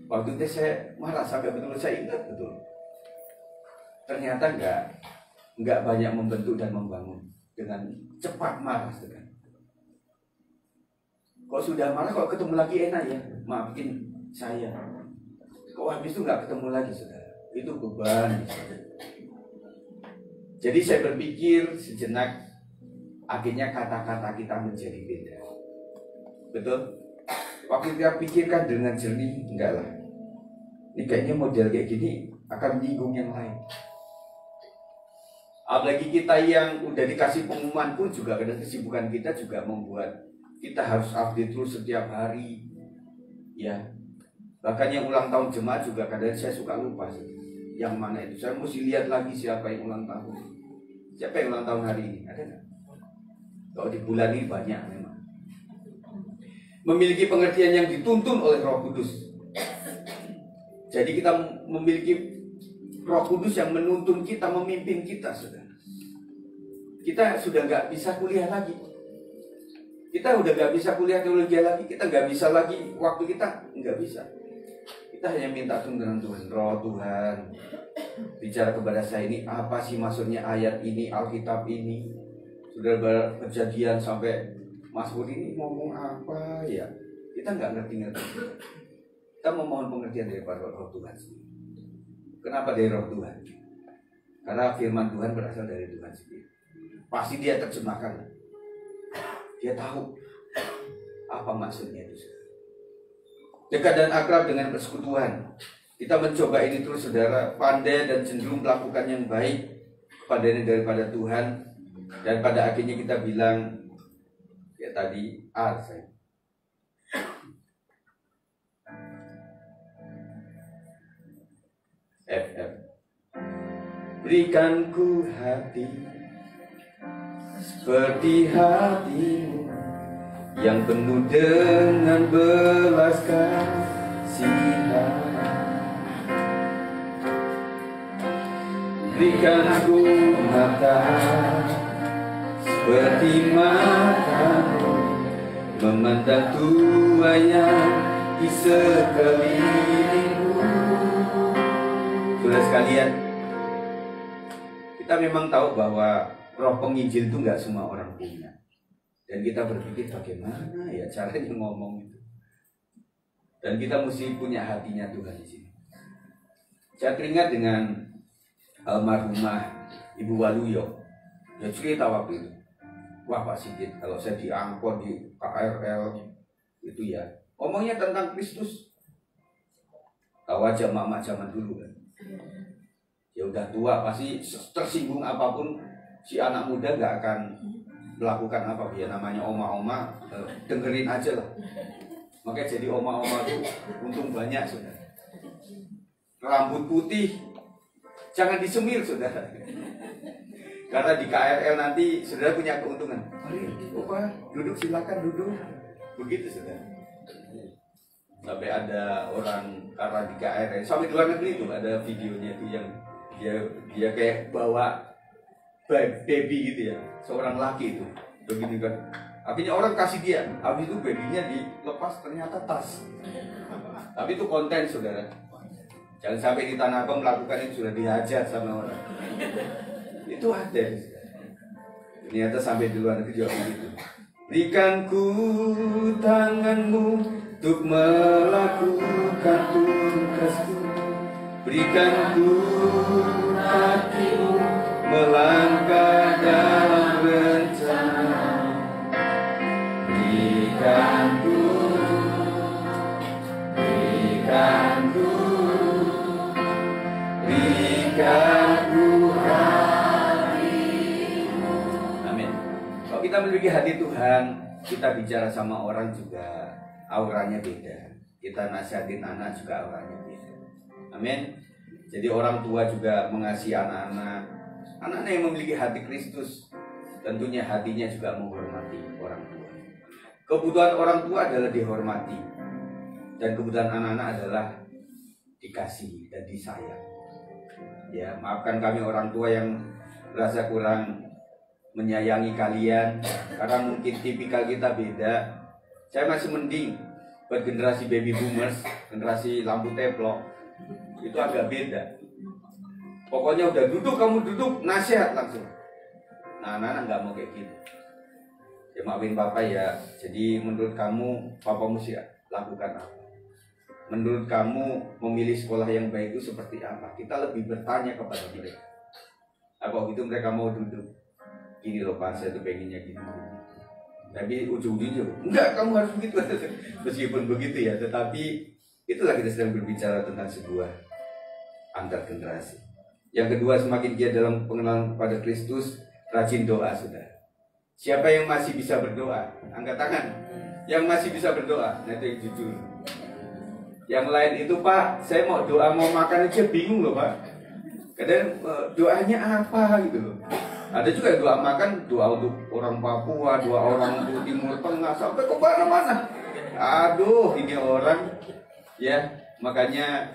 Waktu itu saya marah sampai betul, saya ingat betul. Ternyata enggak banyak membentuk dan membangun. Dengan cepat marah, saudara. Kok sudah marah, kok ketemu lagi enak ya, maafin saya. Kok habis itu nggak ketemu lagi, saudara. Itu beban, saudara. Jadi saya berpikir sejenak, akhirnya kata-kata kita menjadi beda. Betul? Waktu kita pikirkan dengan jernih, enggak lah. Ini kayaknya model kayak gini akan menyinggung yang lain. Apalagi kita yang udah dikasih pengumuman pun juga kadang kesibukan kita juga membuat kita harus update terus setiap hari, ya. Bahkan yang ulang tahun jemaat juga kadang saya suka lupa yang mana itu. Saya mesti lihat lagi siapa yang ulang tahun. Siapa yang ulang tahun hari ini? Ada nggak? Kalau di bulan ini banyak memang. Memiliki pengertian yang dituntun oleh Roh Kudus. Jadi kita memiliki Roh Kudus yang menuntun kita, memimpin kita, saudara. Kita sudah nggak bisa kuliah lagi. Kita udah gak bisa kuliah teologi lagi, kita gak bisa lagi, waktu kita gak bisa. Kita hanya minta tuntunan Tuhan, Roh Tuhan, bicara kepada saya ini, apa sih maksudnya ayat ini, Alkitab ini. Sudah berkejadian sampai Mazmur ini ngomong apa ya, kita gak ngerti-ngerti. Kita memohon pengertian dari Roh Tuhan sendiri. Kenapa dari Roh Tuhan? Karena firman Tuhan berasal dari Tuhan sendiri. Pasti dia terjemahkan. Dia tahu apa maksudnya itu. Dekat dan akrab dengan persekutuan. Kita mencoba ini terus, saudara. Pandai dan cenderung melakukan yang baik, pandai daripada Tuhan. Dan pada akhirnya kita bilang, ya tadi saya. FF. Berikan ku hati seperti hatimu yang penuh dengan belas kasihan. Berikan aku mata seperti matamu, memandang Tuhan yang di sekelilingmu. Saudara sekalian, kita memang tahu bahwa Roh penginjil itu nggak semua orang punya. Dan kita berpikir bagaimana ya caranya ngomong itu. Dan kita mesti punya hatinya Tuhan di sini. Saya teringat dengan almarhumah Ibu Waluyo. Dia cerita waktu itu. Wah Pak Sigit, kalau saya diangkut di KRL itu ya, ngomongnya tentang Kristus. Tahu aja mama zaman dulu kan. Ya udah tua pasti tersinggung apapun. Si anak muda nggak akan melakukan apa ya namanya oma-oma, dengerin aja lah. Makanya jadi oma-oma itu untung banyak, saudara. rambut putih, jangan disemir saudara. Karena di KRL nanti saudara punya keuntungan. Mari, Bapak, duduk, silakan duduk. Begitu saudara. Sampai ada orang karena di KRL, sampai di luar negeri itu ada videonya itu yang dia kayak bawa baby gitu ya, seorang laki itu begini kan. Akhirnya orang kasih dia, habis itu babynya dilepas ternyata tas. Tapi itu konten saudara. Jangan sampai di Tanah Abang melakukan itu, sudah dihajar sama orang. Itu ada. Ternyata sampai di luar negeri juga begitu. Berikan ku tanganmu untuk melakukan tugasku. Berikan ku hatimu melangkah dalam rencana. Berikan ku hatimu. Amin. Kalau kita memiliki hati Tuhan, kita bicara sama orang juga auranya beda. Kita nasihatin anak juga auranya beda. Amin. Jadi orang tua juga mengasihi anak-anak. Anak-anak yang memiliki hati Kristus, tentunya hatinya juga menghormati orang tua. Kebutuhan orang tua adalah dihormati, dan kebutuhan anak-anak adalah dikasihi dan disayang. Ya, maafkan kami orang tua yang merasa kurang menyayangi kalian, karena mungkin tipikal kita beda. Saya masih mending buat generasi baby boomers, generasi lampu teplok, itu agak beda. Pokoknya udah duduk, kamu duduk, nasihat langsung. Nah, anak-anak nggak mau kayak gitu. Ya maafin papa ya. Jadi menurut kamu, papa mesti lakukan apa? Menurut kamu memilih sekolah yang baik itu seperti apa? Kita lebih bertanya kepada mereka. Apa gitu mereka mau duduk? Gini loh Pak, saya tuh pengennya gini. Tapi ujung-ujungnya, enggak, kamu harus begitu. Meskipun begitu ya, tetapi itulah kita sedang berbicara tentang sebuah antar generasi. Yang kedua, semakin dia dalam pengenalan pada Kristus, rajin doa sudah. Siapa yang masih bisa berdoa? Angkat tangan. Yang masih bisa berdoa, nah itu yang jujur. Yang lain itu Pak, saya mau doa mau makan aja bingung loh Pak. Kadang doanya apa gitu loh. Ada juga doa makan, doa untuk orang Papua, doa orang untuk Timur Tengah, sampai ke mana-mana. Aduh, ini orang ya, makanya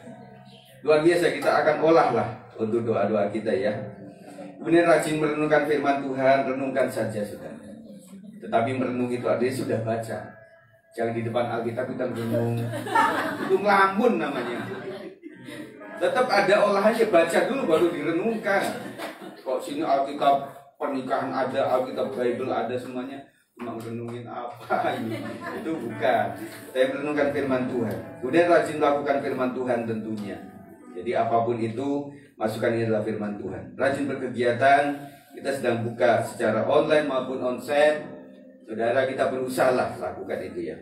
luar biasa kita akan olah lah untuk doa-doa kita ya. Kemudian rajin merenungkan firman Tuhan, renungkan saja sudah. Tetapi merenung itu artinya sudah baca. Jangan di depan Alkitab kita merenung. Itu ngelamun namanya. Tetap ada olahannya, baca dulu baru direnungkan. Kok sini Alkitab pernikahan ada, Alkitab Bible ada semuanya. Cuma merenungin apa ini? Itu bukan. Saya merenungkan firman Tuhan. Kemudian rajin lakukan firman Tuhan tentunya. Jadi apapun itu, masukan ini adalah firman Tuhan. Rajin berkegiatan, kita sedang buka secara online maupun onsite. Saudara, kita berusaha lah lakukan itu ya.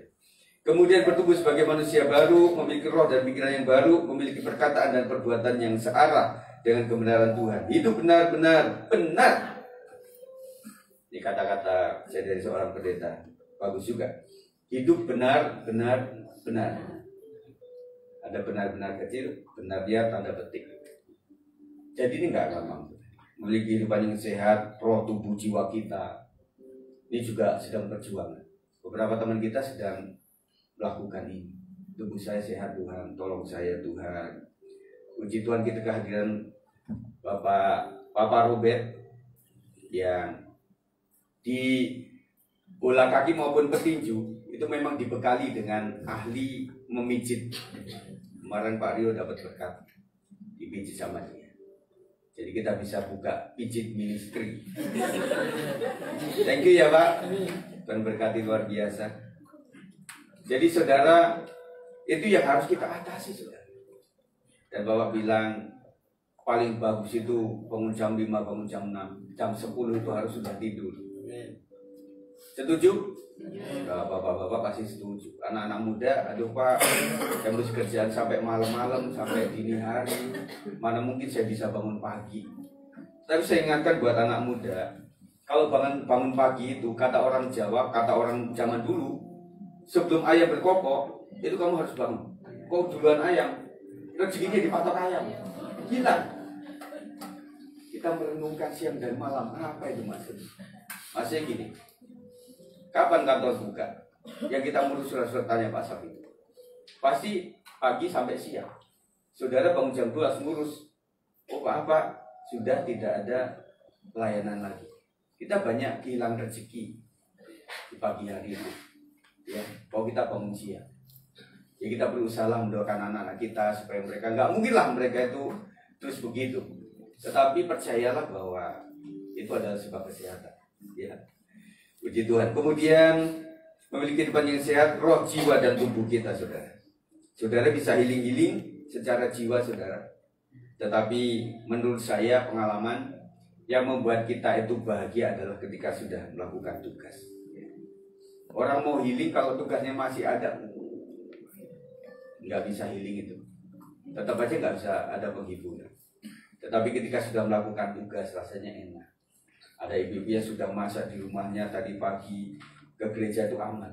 Kemudian bertumbuh sebagai manusia baru, memiliki roh dan pikiran yang baru, memiliki perkataan dan perbuatan yang searah dengan kebenaran Tuhan. Hidup benar-benar benar. Ini kata-kata saya dari seorang pendeta. Bagus juga. Hidup benar-benar benar. Ada benar-benar kecil, benar dia tanda petik. Jadi ini nggak gampang. Memiliki kehidupan yang sehat, roh, tubuh, jiwa kita. Ini juga sedang perjuangan. Beberapa teman kita sedang melakukan ini. Tubuh saya sehat Tuhan, tolong saya Tuhan. Puji Tuhan kita kehadiran Bapak Robert yang di bola kaki maupun petinju itu memang dibekali dengan ahli memijit. Kemarin Pak Rio dapat berkat dipijit sama dia. Jadi kita bisa buka pijit ministry. Thank you ya Pak. Tuhan berkati luar biasa. Jadi saudara, itu yang harus kita atasi saudara. Dan Bapak bilang paling bagus itu bangun jam 5, bangun jam 6, jam 10 itu harus sudah tidur. Setuju? Nah, bapak-bapak pasti setuju. Anak-anak muda, aduh Pak, saya mesti kerjaan sampai malam-malam, sampai dini hari. Mana mungkin saya bisa bangun pagi. Tapi saya ingatkan buat anak muda, kalau bangun pagi itu, kata orang Jawa, kata orang zaman dulu, sebelum ayam berkokok, itu kamu harus bangun. Kok duluan ayam? rezekinya dipatok ayam. Gila. Kita merenungkan siang dan malam, apa itu maksudnya? Maksudnya gini, kapan kantor buka? Yang kita ngurus surat-surat tanya Pak Safi itu pasti pagi sampai siang. Saudara bangun jam 12 ngurus. Oh apa? Sudah tidak ada pelayanan lagi. Kita banyak kehilangan rezeki di pagi hari itu. Ya, kalau kita bangun siang, ya kita berusaha mendoakan anak-anak kita supaya mereka, nggak mungkin lah mereka itu terus begitu. Tetapi percayalah bahwa itu adalah sebab kesehatan. Ya, puji Tuhan. Kemudian memiliki kehidupan yang sehat, roh, jiwa, dan tubuh kita, saudara. Saudara bisa healing secara jiwa, saudara. Tetapi menurut saya pengalaman yang membuat kita itu bahagia adalah ketika sudah melakukan tugas. Orang mau healing kalau tugasnya masih ada, nggak bisa healing itu. Tetap aja nggak bisa ada penghiburan. Tetapi ketika sudah melakukan tugas rasanya enak. Ada ibu-ibu yang sudah masak di rumahnya tadi pagi ke gereja itu aman.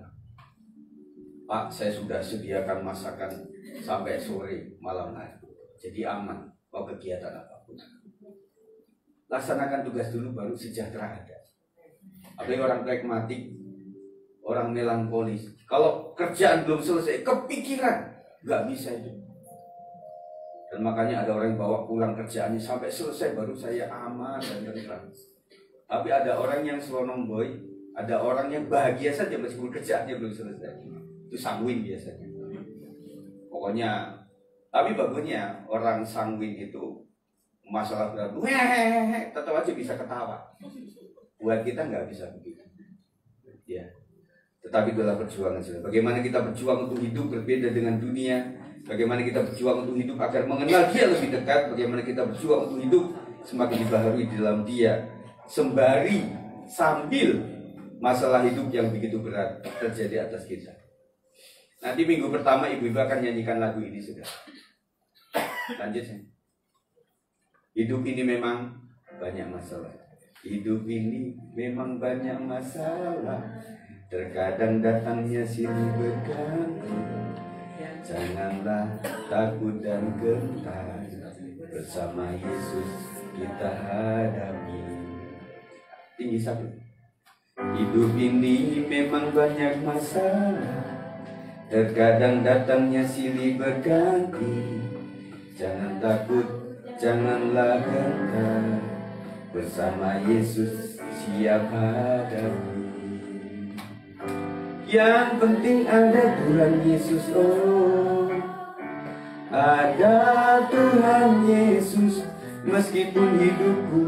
Pak, saya sudah sediakan masakan sampai sore malam hari. Jadi aman mau kegiatan apapun. Laksanakan tugas dulu baru sejahtera ada. Apalagi orang pragmatik, orang melankolis. Kalau kerjaan belum selesai, kepikiran, nggak bisa itu. Dan makanya ada orang yang bawa pulang kerjaannya sampai selesai baru saya aman dan tenang. Tapi ada orang yang selonong boy, ada orang yang bahagia saja meskipun kerjaannya belum selesai. Itu sanguin biasanya. Pokoknya, tapi bagusnya orang sanguin itu masalah berat, tetap aja bisa ketawa. Buat kita nggak bisa begitu. Ya. Tetapi itulah perjuangan. Bagaimana kita berjuang untuk hidup berbeda dengan dunia. Bagaimana kita berjuang untuk hidup agar mengenal Dia lebih dekat. Bagaimana kita berjuang untuk hidup semakin dibaharui di dalam Dia. Sembari sambil masalah hidup yang begitu berat terjadi atas kita. Nanti minggu pertama ibu-ibu akan nyanyikan lagu ini sudah. Lanjutnya. Hidup ini memang banyak masalah. Hidup ini memang banyak masalah. Terkadang datangnya silih berganti. Janganlah takut dan gentar. Bersama Yesus kita hadapi. Tinggi satu. Hidup ini memang banyak masalah. Terkadang datangnya silih berganti. Jangan takut, janganlah gentar. Bersama Yesus siap hadapi. Yang penting ada Tuhan Yesus, oh. Ada Tuhan Yesus. Meskipun hidupku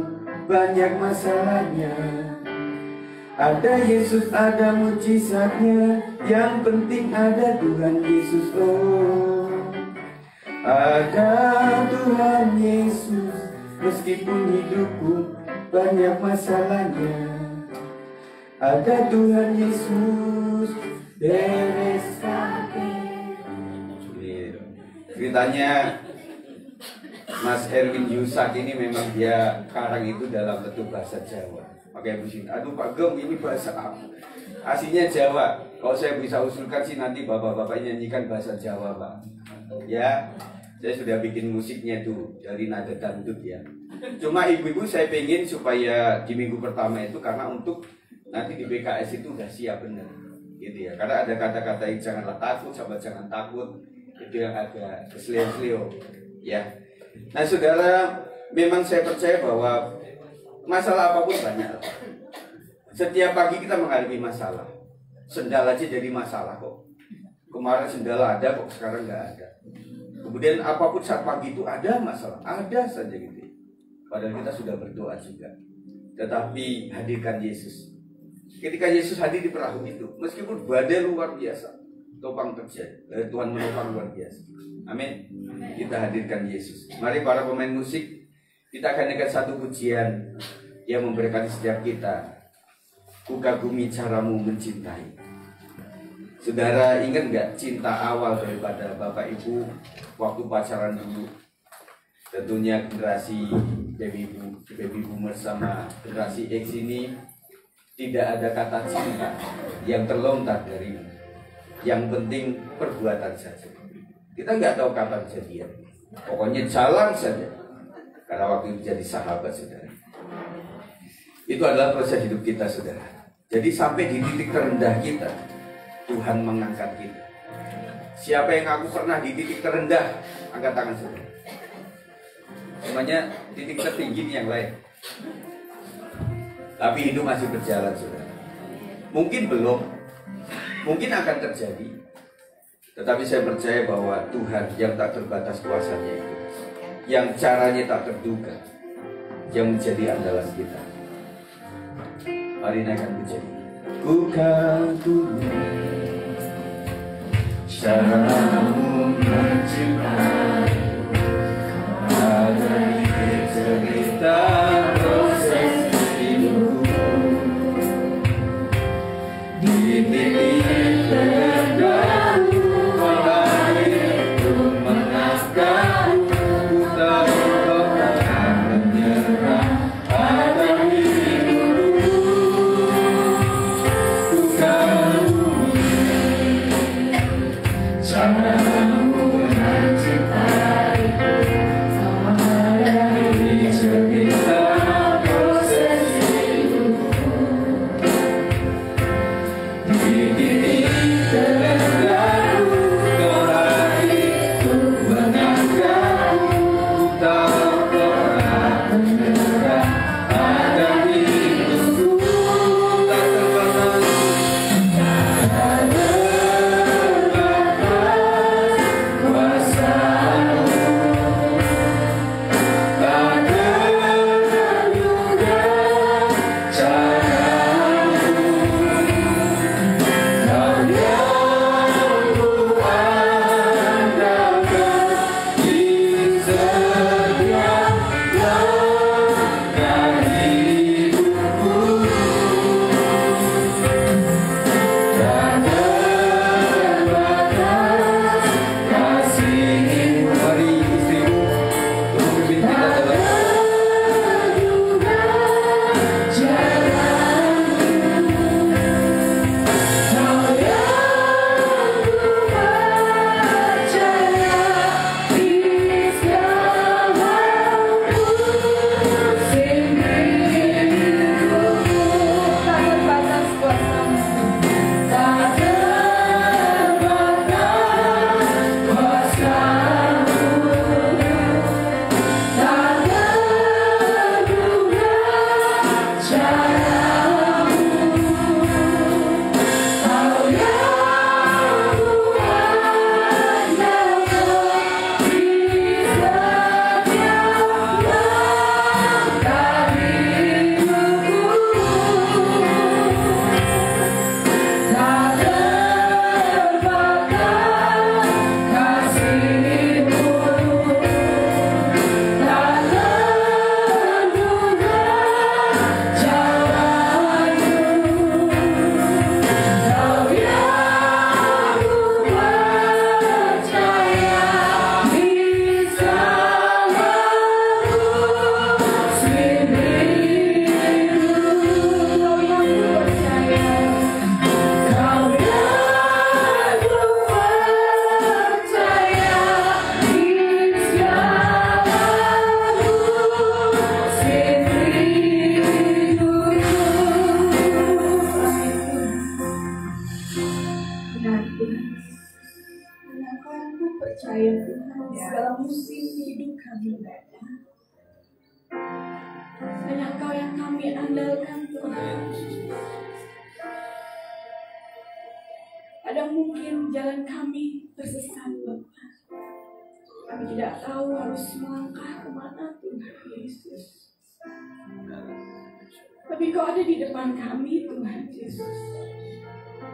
banyak masalahnya, ada Yesus, ada mujizatnya. Yang penting ada Tuhan Yesus, oh. Ada Tuhan Yesus. Meskipun hidupku banyak masalahnya, ada Tuhan Yesus. Bereskan. Ceritanya Mas Erwin Yusak ini memang dia karang itu dalam bentuk bahasa Jawa. Pakai busin. Aduh Pak Gem, ini bahasa apa? Aslinya Jawa. Kalau saya bisa usulkan sih nanti bapak-bapak nyanyikan bahasa Jawa, Pak. Ya, saya sudah bikin musiknya tuh dari nada dangdut ya. Cuma ibu-ibu saya pengen supaya di minggu pertama itu, karena untuk nanti di BKS itu udah siap bener, gitu ya. Karena ada kata-kata yang janganlah takut, sahabat jangan takut, itu yang agak keselio-selio, ya. Nah saudara, memang saya percaya bahwa masalah apapun banyak. Setiap pagi kita menghadapi masalah. Sendal aja jadi masalah kok. Kemarin sendal ada kok, sekarang nggak ada. Kemudian apapun saat pagi itu ada masalah, ada saja gitu. Padahal kita sudah berdoa juga. Tetapi hadirkan Yesus. Ketika Yesus hadir di perahu itu, meskipun badai luar biasa, topang terjadi, Tuhan menopang luar biasa. Amin. Kita hadirkan Yesus. Mari para pemain musik, kita akan dengar satu pujian yang memberkati setiap kita. Ku kagumi caramu mencintai. Saudara ingat nggak cinta awal daripada Bapak Ibu waktu pacaran dulu? Tentunya generasi baby boomer sama generasi X ini tidak ada kata cinta yang terlontar dari. Yang penting perbuatan saja. Kita nggak tahu kapan jadian. Pokoknya jalan saja. Karena waktu itu jadi sahabat, saudara. Itu adalah proses hidup kita, saudara. Jadi sampai di titik terendah kita, Tuhan mengangkat kita. Siapa yang aku pernah di titik terendah? Angkat tangan, saudara. Semuanya titik tertinggi yang lain. Tapi hidup masih berjalan, saudara. Mungkin belum, mungkin akan terjadi. Tetapi saya percaya bahwa Tuhan yang tak terbatas kuasanya itu, yang caranya tak terduga, yang menjadi andalan kita. Mari naikkan pujian. Ku kagumi caramu mencintai, ada cerita proses hidupku di titik terendahku, melahirku menangkapku, ku tak pernah menyerah akan hidupku. Ku kagumi caramu mencintaiku, dari cerita proses hidupku di titik terendahku, kau hadirku menangkapku, tak pernah menyerah akan hidupku. Tak terbatas, tak terbatas kuasamu, tak terduga caramu. Kau yang kuandalkan di setiap langkah hidupku, tak terbatas kasih-Mu. Mari istrimu untuk memimpin kita dalam percaya Tuhan di segala musim hidup kami. Hanya Engkau yang kami andalkan Tuhan. Ada mungkin jalan kami tersesat Bapa. Kami tidak tahu harus melangkah kemana Tuhan Yesus. Tapi Kau ada di depan kami Tuhan Yesus.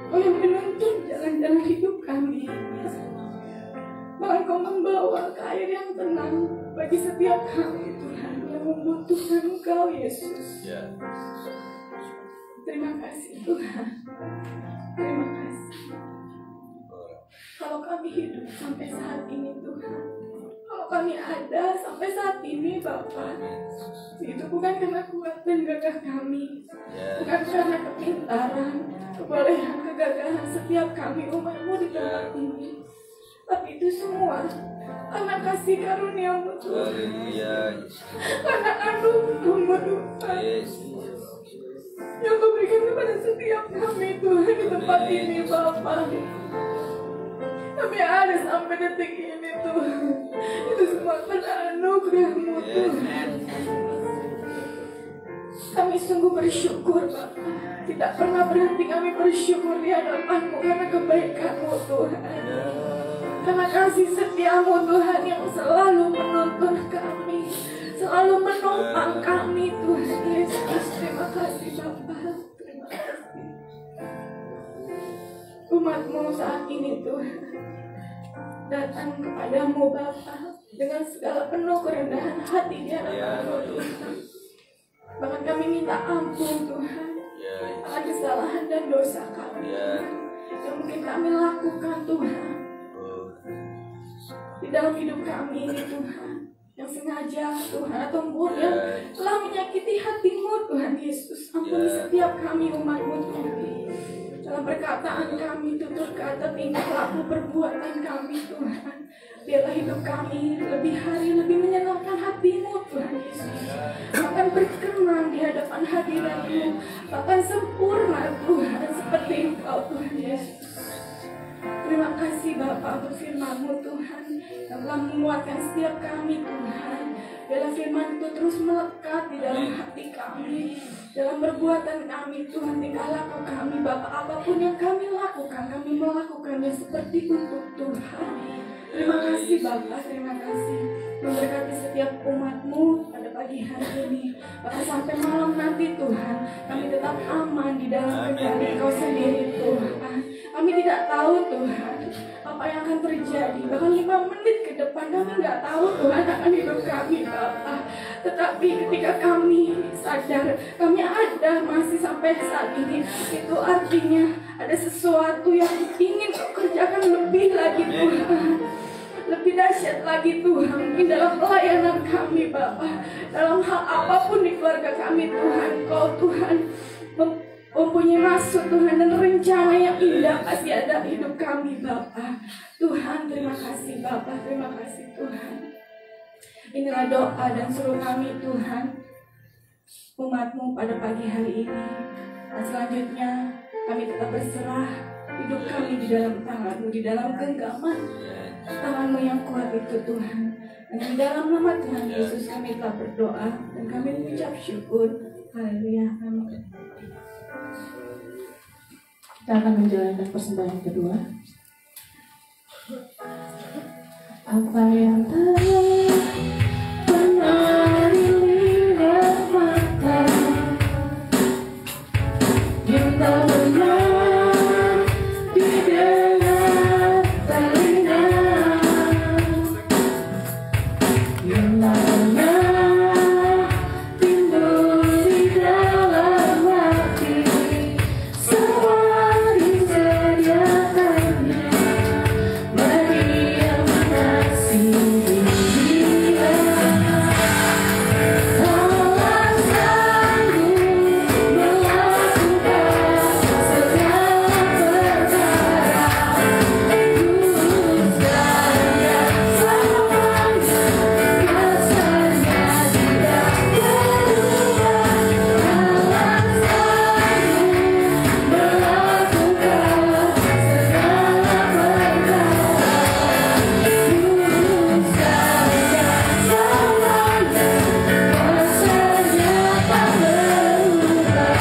Kau yang menuntun jalan-jalan hidup kami. Bahkan Kau membawa ke air yang tenang bagi setiap kami Tuhan yang membutuhkan Engkau Yesus. Terima kasih Tuhan. Terima kasih. Kalau kami hidup sampai saat ini Tuhan, kalau kami ada sampai saat ini Bapa, itu bukan karena kuat dan gagah kami, bukan karena kepintaran, kebolehan, kegagahan setiap kami umat-Mu di tempat ini. Tapi itu semua karena kasih karunia-Mu Tuhan. Karena anugerah-Mu Tuhan. Yang Kau berikan kepada setiap kami Tuhan di tempat ini Bapa. Kami ada sampai detik ini Tuhan. Itu semua karena anugerah-Mu Tuhan. Kami sungguh bersyukur Bapa. Tidak pernah berhenti kami bersyukur di hadapan-Mu karena kebaikan-Mu Tuhan. Karena kasih setia-Mu Tuhan yang selalu menuntun kami, selalu menopang kami Tuhan Yesus. Terima kasih Bapa. Terima kasih. Umat-Mu saat ini Tuhan datang kepada-Mu Bapa dengan segala penuh kerendahan hati di hadapan-Mu Tuhan. Bahkan kami minta ampun Tuhan akan kesalahan dan dosa kami yang mungkin kami lakukan Tuhan di dalam hidup kami ini Tuhan, yang sengaja Tuhan ataupun yang telah menyakiti hati-Mu Tuhan Yesus. Ampuni setiap kami umat-Mu Tuhan, dalam perkataan kami, tutur kata, tingkah laku, perbuatan kami Tuhan. Biarlah hidup kami lebih hari lebih menyenangkan hati-Mu Tuhan Yesus, bahkan berkenan di hadapan hadirat-Mu, bahkan sempurna Tuhan seperti Engkau Tuhan Yesus. Terima kasih Bapa untuk firman-Mu Tuhan yang telah menguatkan setiap kami Tuhan. Biarlah firman itu terus melekat di dalam hati kami, dalam perbuatan kami Tuhan, tingkah laku kami Bapa. Apapun yang kami lakukan, kami melakukannya seperti untuk Tuhan. Terima kasih Bapa, terima kasih. Memberkati setiap umat-Mu pada pagi hari ini, bahkan sampai malam nanti Tuhan, kami tetap aman di dalam kendali Kau sendiri Tuhan. Kami tidak tahu Tuhan apa yang akan terjadi, bahkan 5 menit ke depan kami nggak tahu Tuhan akan hidup kami Bapa. Tetapi ketika kami sadar kami ada masih sampai saat ini, itu artinya ada sesuatu yang ingin Kau kerjakan lebih lagi Tuhan, lebih dahsyat lagi Tuhan, mungkin dalam pelayanan kami Bapa, dalam hal apapun di keluarga kami Tuhan. Kau Tuhan mempunyai maksud Tuhan dan rencana yang indah pasti ada hidup kami Bapa. Tuhan terima kasih Bapa, terima kasih Tuhan. Inilah doa dan suruh kami Tuhan, umat-Mu pada pagi hari ini. Dan selanjutnya kami tetap berserah hidup kami di dalam tangan-Mu, di dalam genggaman tangan-Mu yang kuat itu Tuhan. Dan di dalam nama Tuhan Yesus kami telah berdoa dan kami mengucap syukur. Haleluya, amin. Kita akan menjalankan persembahan kedua. Apa yang telah pernah dilihat mata, yang tak pernah didengar telinga, yang tak pernah timbul di dalam hati, semua disediakannya bagi yang mengasihi Dia. Allah sanggup melakukan segala perkara, tulus daya semuanya, kasarnya tidak berubah. Allah sanggup melakukan segala perkara, tulus daya semuanya, kasarnya tak berubah.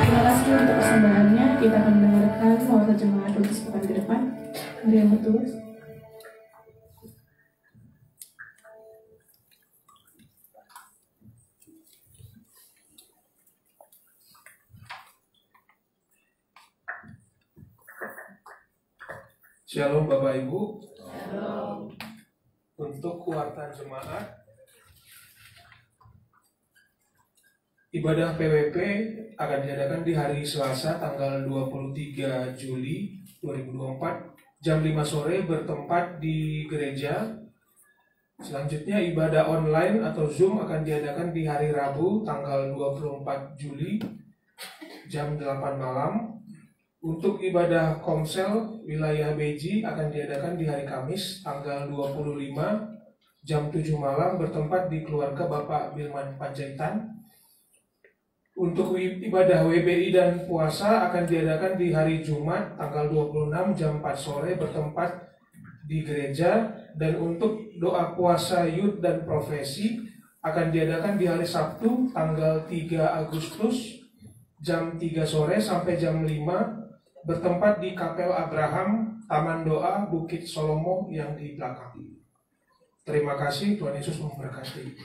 Terima kasih untuk persembahannya. Kita akan mendengarkan wakil jemaat untuk sepekan ke depan. Mari yang betul. Shalom Bapak Ibu. Untuk kewartaan jemaat, ibadah PWP akan diadakan di hari Selasa tanggal 23 Juli 2024 jam 5 sore bertempat di gereja. Selanjutnya ibadah online atau Zoom akan diadakan di hari Rabu tanggal 24 Juli jam 8 malam Untuk ibadah Komsel wilayah Beji akan diadakan di hari Kamis tanggal 25 jam 7 malam bertempat di keluarga Bapak Bilman Panjaitan. Untuk ibadah WBI dan puasa akan diadakan di hari Jumat tanggal 26 jam 4 sore bertempat di gereja. Dan untuk doa puasa Yud dan Profesi akan diadakan di hari Sabtu tanggal 3 Agustus jam 3 sore sampai jam 5 bertempat di Kapel Abraham, Taman Doa, Bukit Solomo yang di belakang. Terima kasih, Tuhan Yesus memberkati.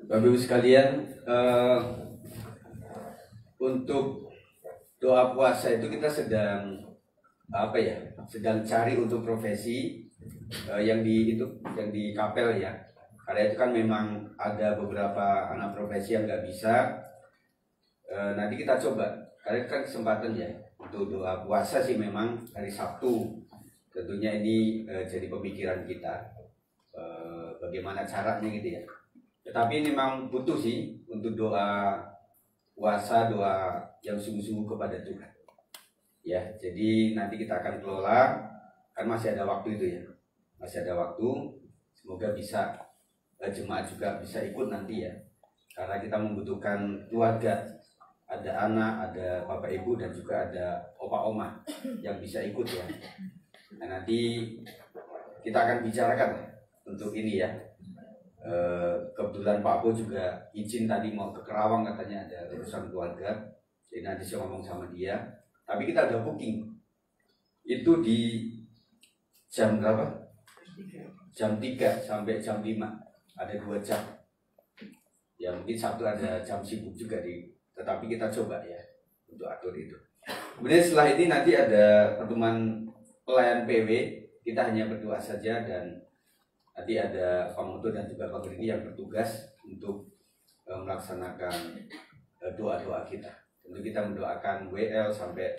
Bapak Ibu sekalian, untuk doa puasa itu kita sedang cari untuk profesi yang di kapel ya. Karena itu kan memang ada beberapa anak profesi yang nggak bisa. Nanti kita coba, karena itu kan kesempatan ya untuk doa puasa sih memang hari Sabtu. Tentunya ini jadi pemikiran kita bagaimana caranya gitu ya. Tetapi memang butuh sih untuk doa puasa, doa yang sungguh-sungguh kepada Tuhan. Ya, jadi nanti kita akan kelola, kan masih ada waktu itu ya, masih ada waktu. Semoga bisa jemaat juga bisa ikut nanti ya, karena kita membutuhkan keluarga, ada anak, ada bapak ibu dan juga ada opa oma yang bisa ikut ya. Nah, nanti kita akan bicarakan untuk ini ya. Kebetulan Pak Bo juga izin tadi mau ke Kerawang, katanya ada urusan keluarga, jadi nanti saya ngomong sama dia. Tapi kita ada booking itu di jam berapa? Jam 3 sampai jam 5, ada 2 jam. Ya mungkin Sabtu ada jam sibuk juga tetapi kita coba ya untuk atur itu. Kemudian setelah ini nanti ada pertemuan pelayan PW, kita hanya berdoa saja dan nanti ada Pamutu dan juga Pak Grini yang bertugas untuk melaksanakan doa-doa kita. Tentu kita mendoakan WL sampai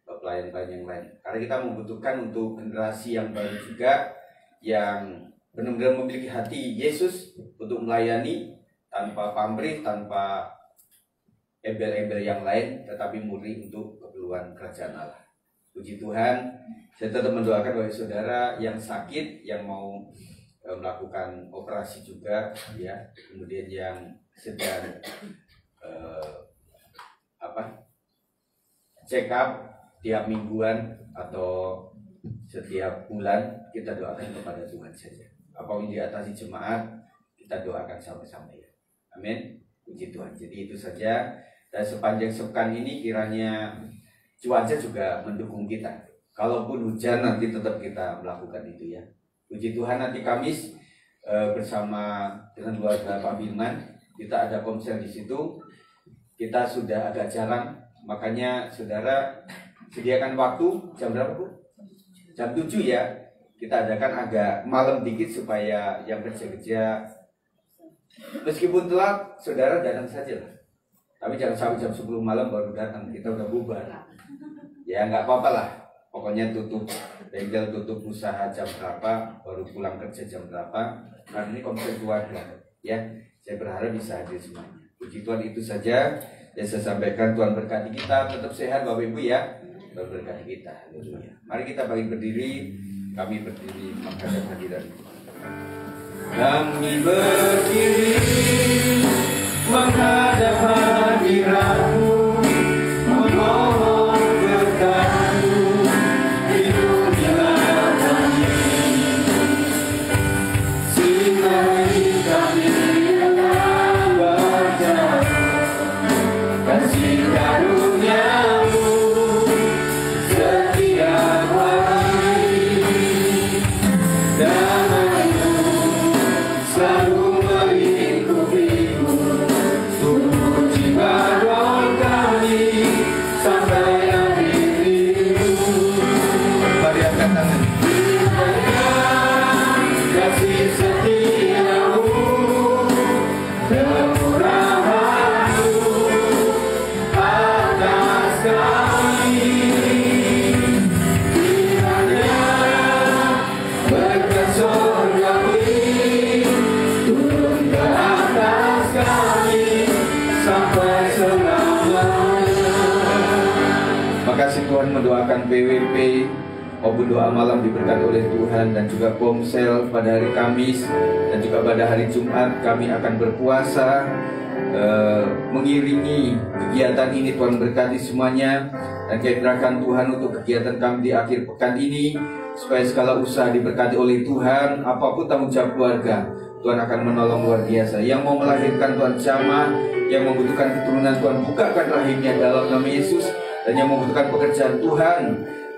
pelayan-pelayan yang lain. Karena kita membutuhkan untuk generasi yang baru juga, yang benar-benar memiliki hati Yesus untuk melayani tanpa pamrih, tanpa embel-embel yang lain, tetapi murni untuk keperluan kerajaan Allah. Puji Tuhan, saya tetap mendoakan bagi saudara yang sakit, yang mau melakukan operasi juga, ya, kemudian yang sedang check up tiap mingguan atau setiap bulan, kita doakan kepada Tuhan saja. Apapun diatasi jemaat, kita doakan sama-sama ya. Amin. Puji Tuhan. Jadi itu saja. Dan sepanjang sepekan ini kiranya cuaca juga mendukung kita. Kalaupun hujan nanti tetap kita melakukan itu ya. Puji Tuhan, nanti Kamis bersama dengan keluarga Pak Bilman kita ada komsel di situ. Kita sudah agak jarang, makanya saudara sediakan waktu jam berapa Bu? Jam 7 ya. Kita adakan agak malam dikit supaya yang kerja-kerja meskipun telat, saudara datang saja lah. Tapi jangan sampai jam 10 malam baru datang, kita udah bubar. Ya nggak apa-apa lah. Pokoknya tutup bengkel, tutup usaha jam berapa, baru pulang kerja jam berapa. Karena ini komsel keluarga. Ya, saya berharap bisa hadir semuanya. Puji Tuhan, itu saja yang saya sampaikan. Tuhan berkati kita, tetap sehat Bapak Ibu ya. Tuhan berkati kita. Haleluya. Mari kita bangkit berdiri, kami berdiri menghadap hadirat. Kami berdiri menghadap hadirat-Mu, memohon berkat-Mu di dunia kami. Sinari kami akan berjalan, kasih karunia-Mu setiap hari, damai-Mu selalu melihat. Tuhan mendoakan PWP maupun doa malam diberkati oleh Tuhan, dan juga Pomsel pada hari Kamis dan juga pada hari Jumat kami akan berpuasa mengiringi kegiatan ini. Tuhan berkati semuanya, dan kami berahkan Tuhan untuk kegiatan kami di akhir pekan ini, supaya segala usaha diberkati oleh Tuhan. Apapun tanggung jawab keluarga, Tuhan akan menolong luar biasa. Yang mau melahirkan, Tuhan jamah. Yang membutuhkan keturunan, Tuhan bukakan rahimnya dalam nama Yesus. Dan yang membutuhkan pekerjaan, Tuhan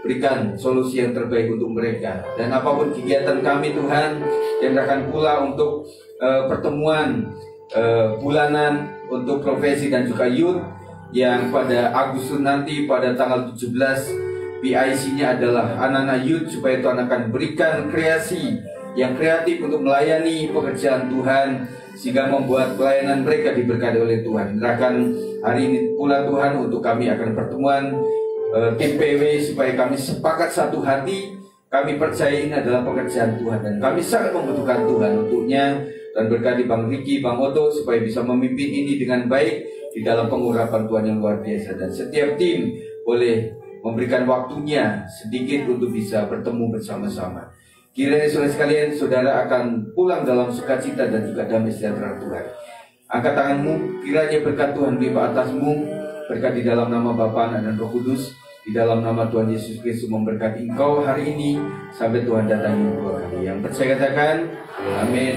berikan solusi yang terbaik untuk mereka. Dan apapun kegiatan kami, Tuhan, yang akan pula untuk pertemuan bulanan untuk profesi dan juga youth, yang pada Agustus nanti pada tanggal 17 PIC-nya adalah anak-anak youth, supaya Tuhan akan berikan kreasi yang kreatif untuk melayani pekerjaan Tuhan, sehingga membuat pelayanan mereka diberkati oleh Tuhan. Gerakan hari ini pula Tuhan untuk kami akan pertemuan tim PW, supaya kami sepakat satu hati. Kami percaya ini adalah pekerjaan Tuhan, dan kami sangat membutuhkan Tuhan untuknya. Dan berkati Bang Riki, Bang Oto, supaya bisa memimpin ini dengan baik di dalam pengurapan Tuhan yang luar biasa. Dan setiap tim boleh memberikan waktunya sedikit untuk bisa bertemu bersama-sama. Kiranya saudara sekalian, saudara akan pulang dalam sukacita dan juga damai sejahtera Tuhan. Angkat tanganmu, kiranya berkat Tuhan limpah atasmu, berkat di dalam nama Bapa, Anak, dan Roh Kudus. Di dalam nama Tuhan Yesus Kristus memberkati engkau hari ini sampai Tuhan datang yang kedua kali. Yang percaya katakan amin.